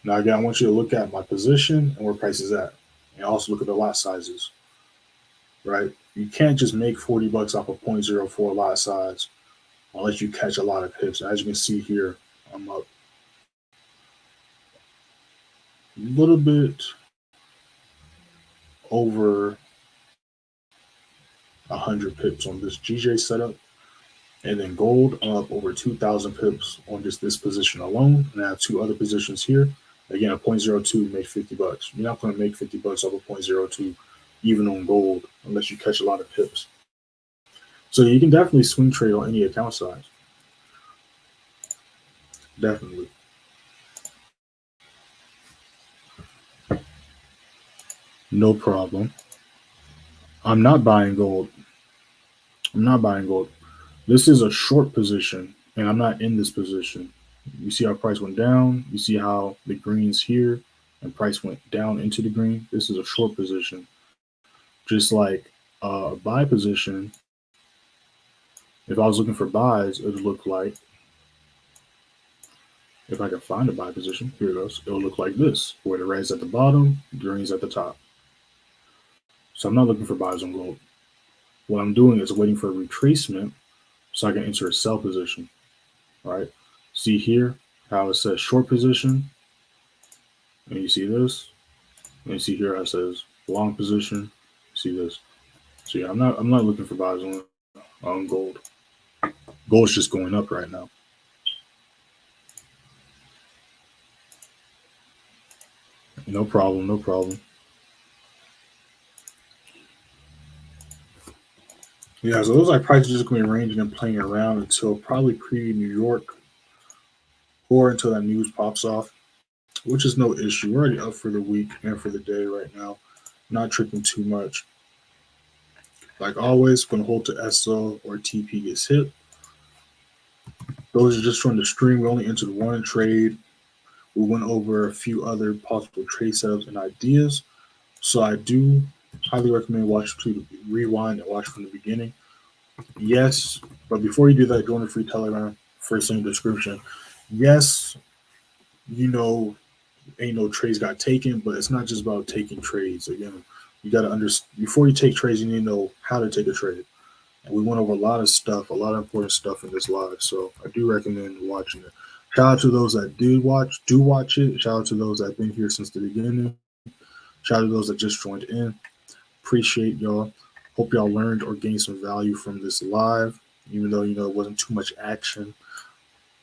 Now again, I want you to look at my position and where price is at, and also look at the lot sizes, right? You can't just make 40 bucks off of 0.04 lot size unless you catch a lot of pips. And as you can see here, I'm up little bit over 100 pips on this GJ setup. And then gold up over 2,000 pips on just this position alone. And I have two other positions here. Again, a 0.02 made 50 bucks. You're not going to make 50 bucks off a 0.02 even on gold unless you catch a lot of pips. So you can definitely swing trade on any account size. Definitely. No problem. I'm not buying gold. I'm not buying gold. This is a short position, and I'm not in this position. You see how price went down. You see how the green's here, and price went down into the green. This is a short position. Just like a buy position, if I was looking for buys, it would look like, if I can find a buy position, here it goes. It'll look like this, where the red's at the bottom, green's at the top. So I'm not looking for buys on gold. What I'm doing is waiting for a retracement so I can enter a sell position, right? See here how it says short position, and you see this, and you see here how it says long position. See this. So yeah, I'm not looking for buys on gold. Gold's just going up right now. No problem, no problem. Yeah, so it looks like prices just going to be ranging and playing around until probably pre-New York or until that news pops off, which is no issue. We're already up for the week and for the day right now. Not tripping too much. Like always, going to hold to SO or TP gets hit. Those are just from the stream. We only entered one trade. We went over a few other possible trade setups and ideas. So I do highly recommend watch to rewind and watch from the beginning. Yes, but before you do that, join the free Telegram. First in the description. Yes, you know, ain't no trades got taken, but it's not just about taking trades. Again, you got to understand before you take trades, you need to know how to take a trade. And we went over a lot of stuff, a lot of important stuff in this live. So I do recommend watching it. Shout out to those that do watch it. Shout out to those that have been here since the beginning. Shout out to those that just joined in. Appreciate y'all. Hope y'all learned or gained some value from this live, even though, it wasn't too much action.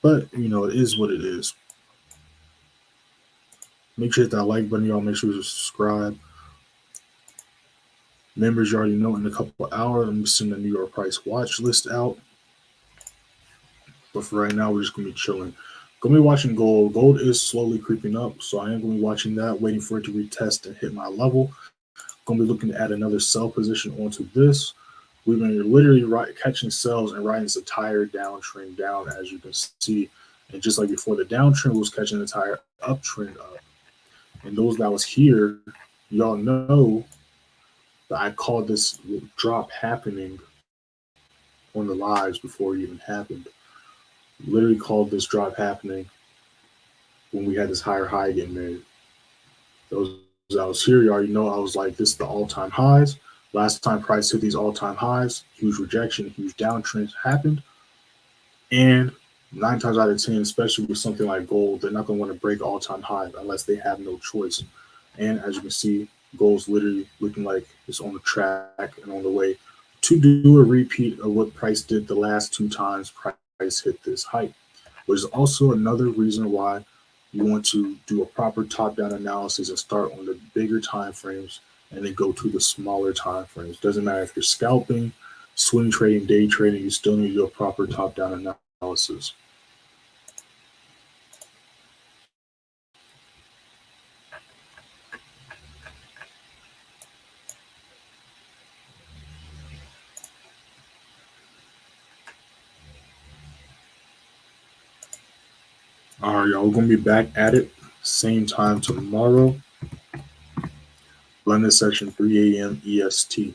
But, it is what it is. Make sure to hit that like button, y'all. Make sure to subscribe. Members, you already know, in a couple of hours, I'm sending the New York price watch list out. But for right now, we're just going to be chilling. Going to be watching gold. Gold is slowly creeping up, so I am going to be watching that, waiting for it to retest and hit my level. Going to be looking to add another sell position onto this. We've been literally catching sells and riding this entire downtrend down, as you can see. And just like before, the downtrend was catching the entire uptrend up. And those that was here, y'all know that I called this drop happening on the lives before it even happened. Literally called this drop happening when we had this higher high getting made. Those that was here, you already know I was like, this is the all-time highs. Last time price hit these all-time highs, huge rejection, huge downtrends happened. And 9 times out of 10, especially with something like gold, they're not going to want to break all-time highs unless they have no choice. And as you can see, gold's literally looking like it's on the track and on the way to do a repeat of what price did the last 2 times price hit this height, which is also another reason why you want to do a proper top-down analysis and start on the bigger time frames and then go to the smaller time frames. Doesn't matter if you're scalping, swing trading, day trading, you still need to do a proper top-down analysis. All right, y'all, we're going to be back at it same time tomorrow. London session 3 a.m. EST.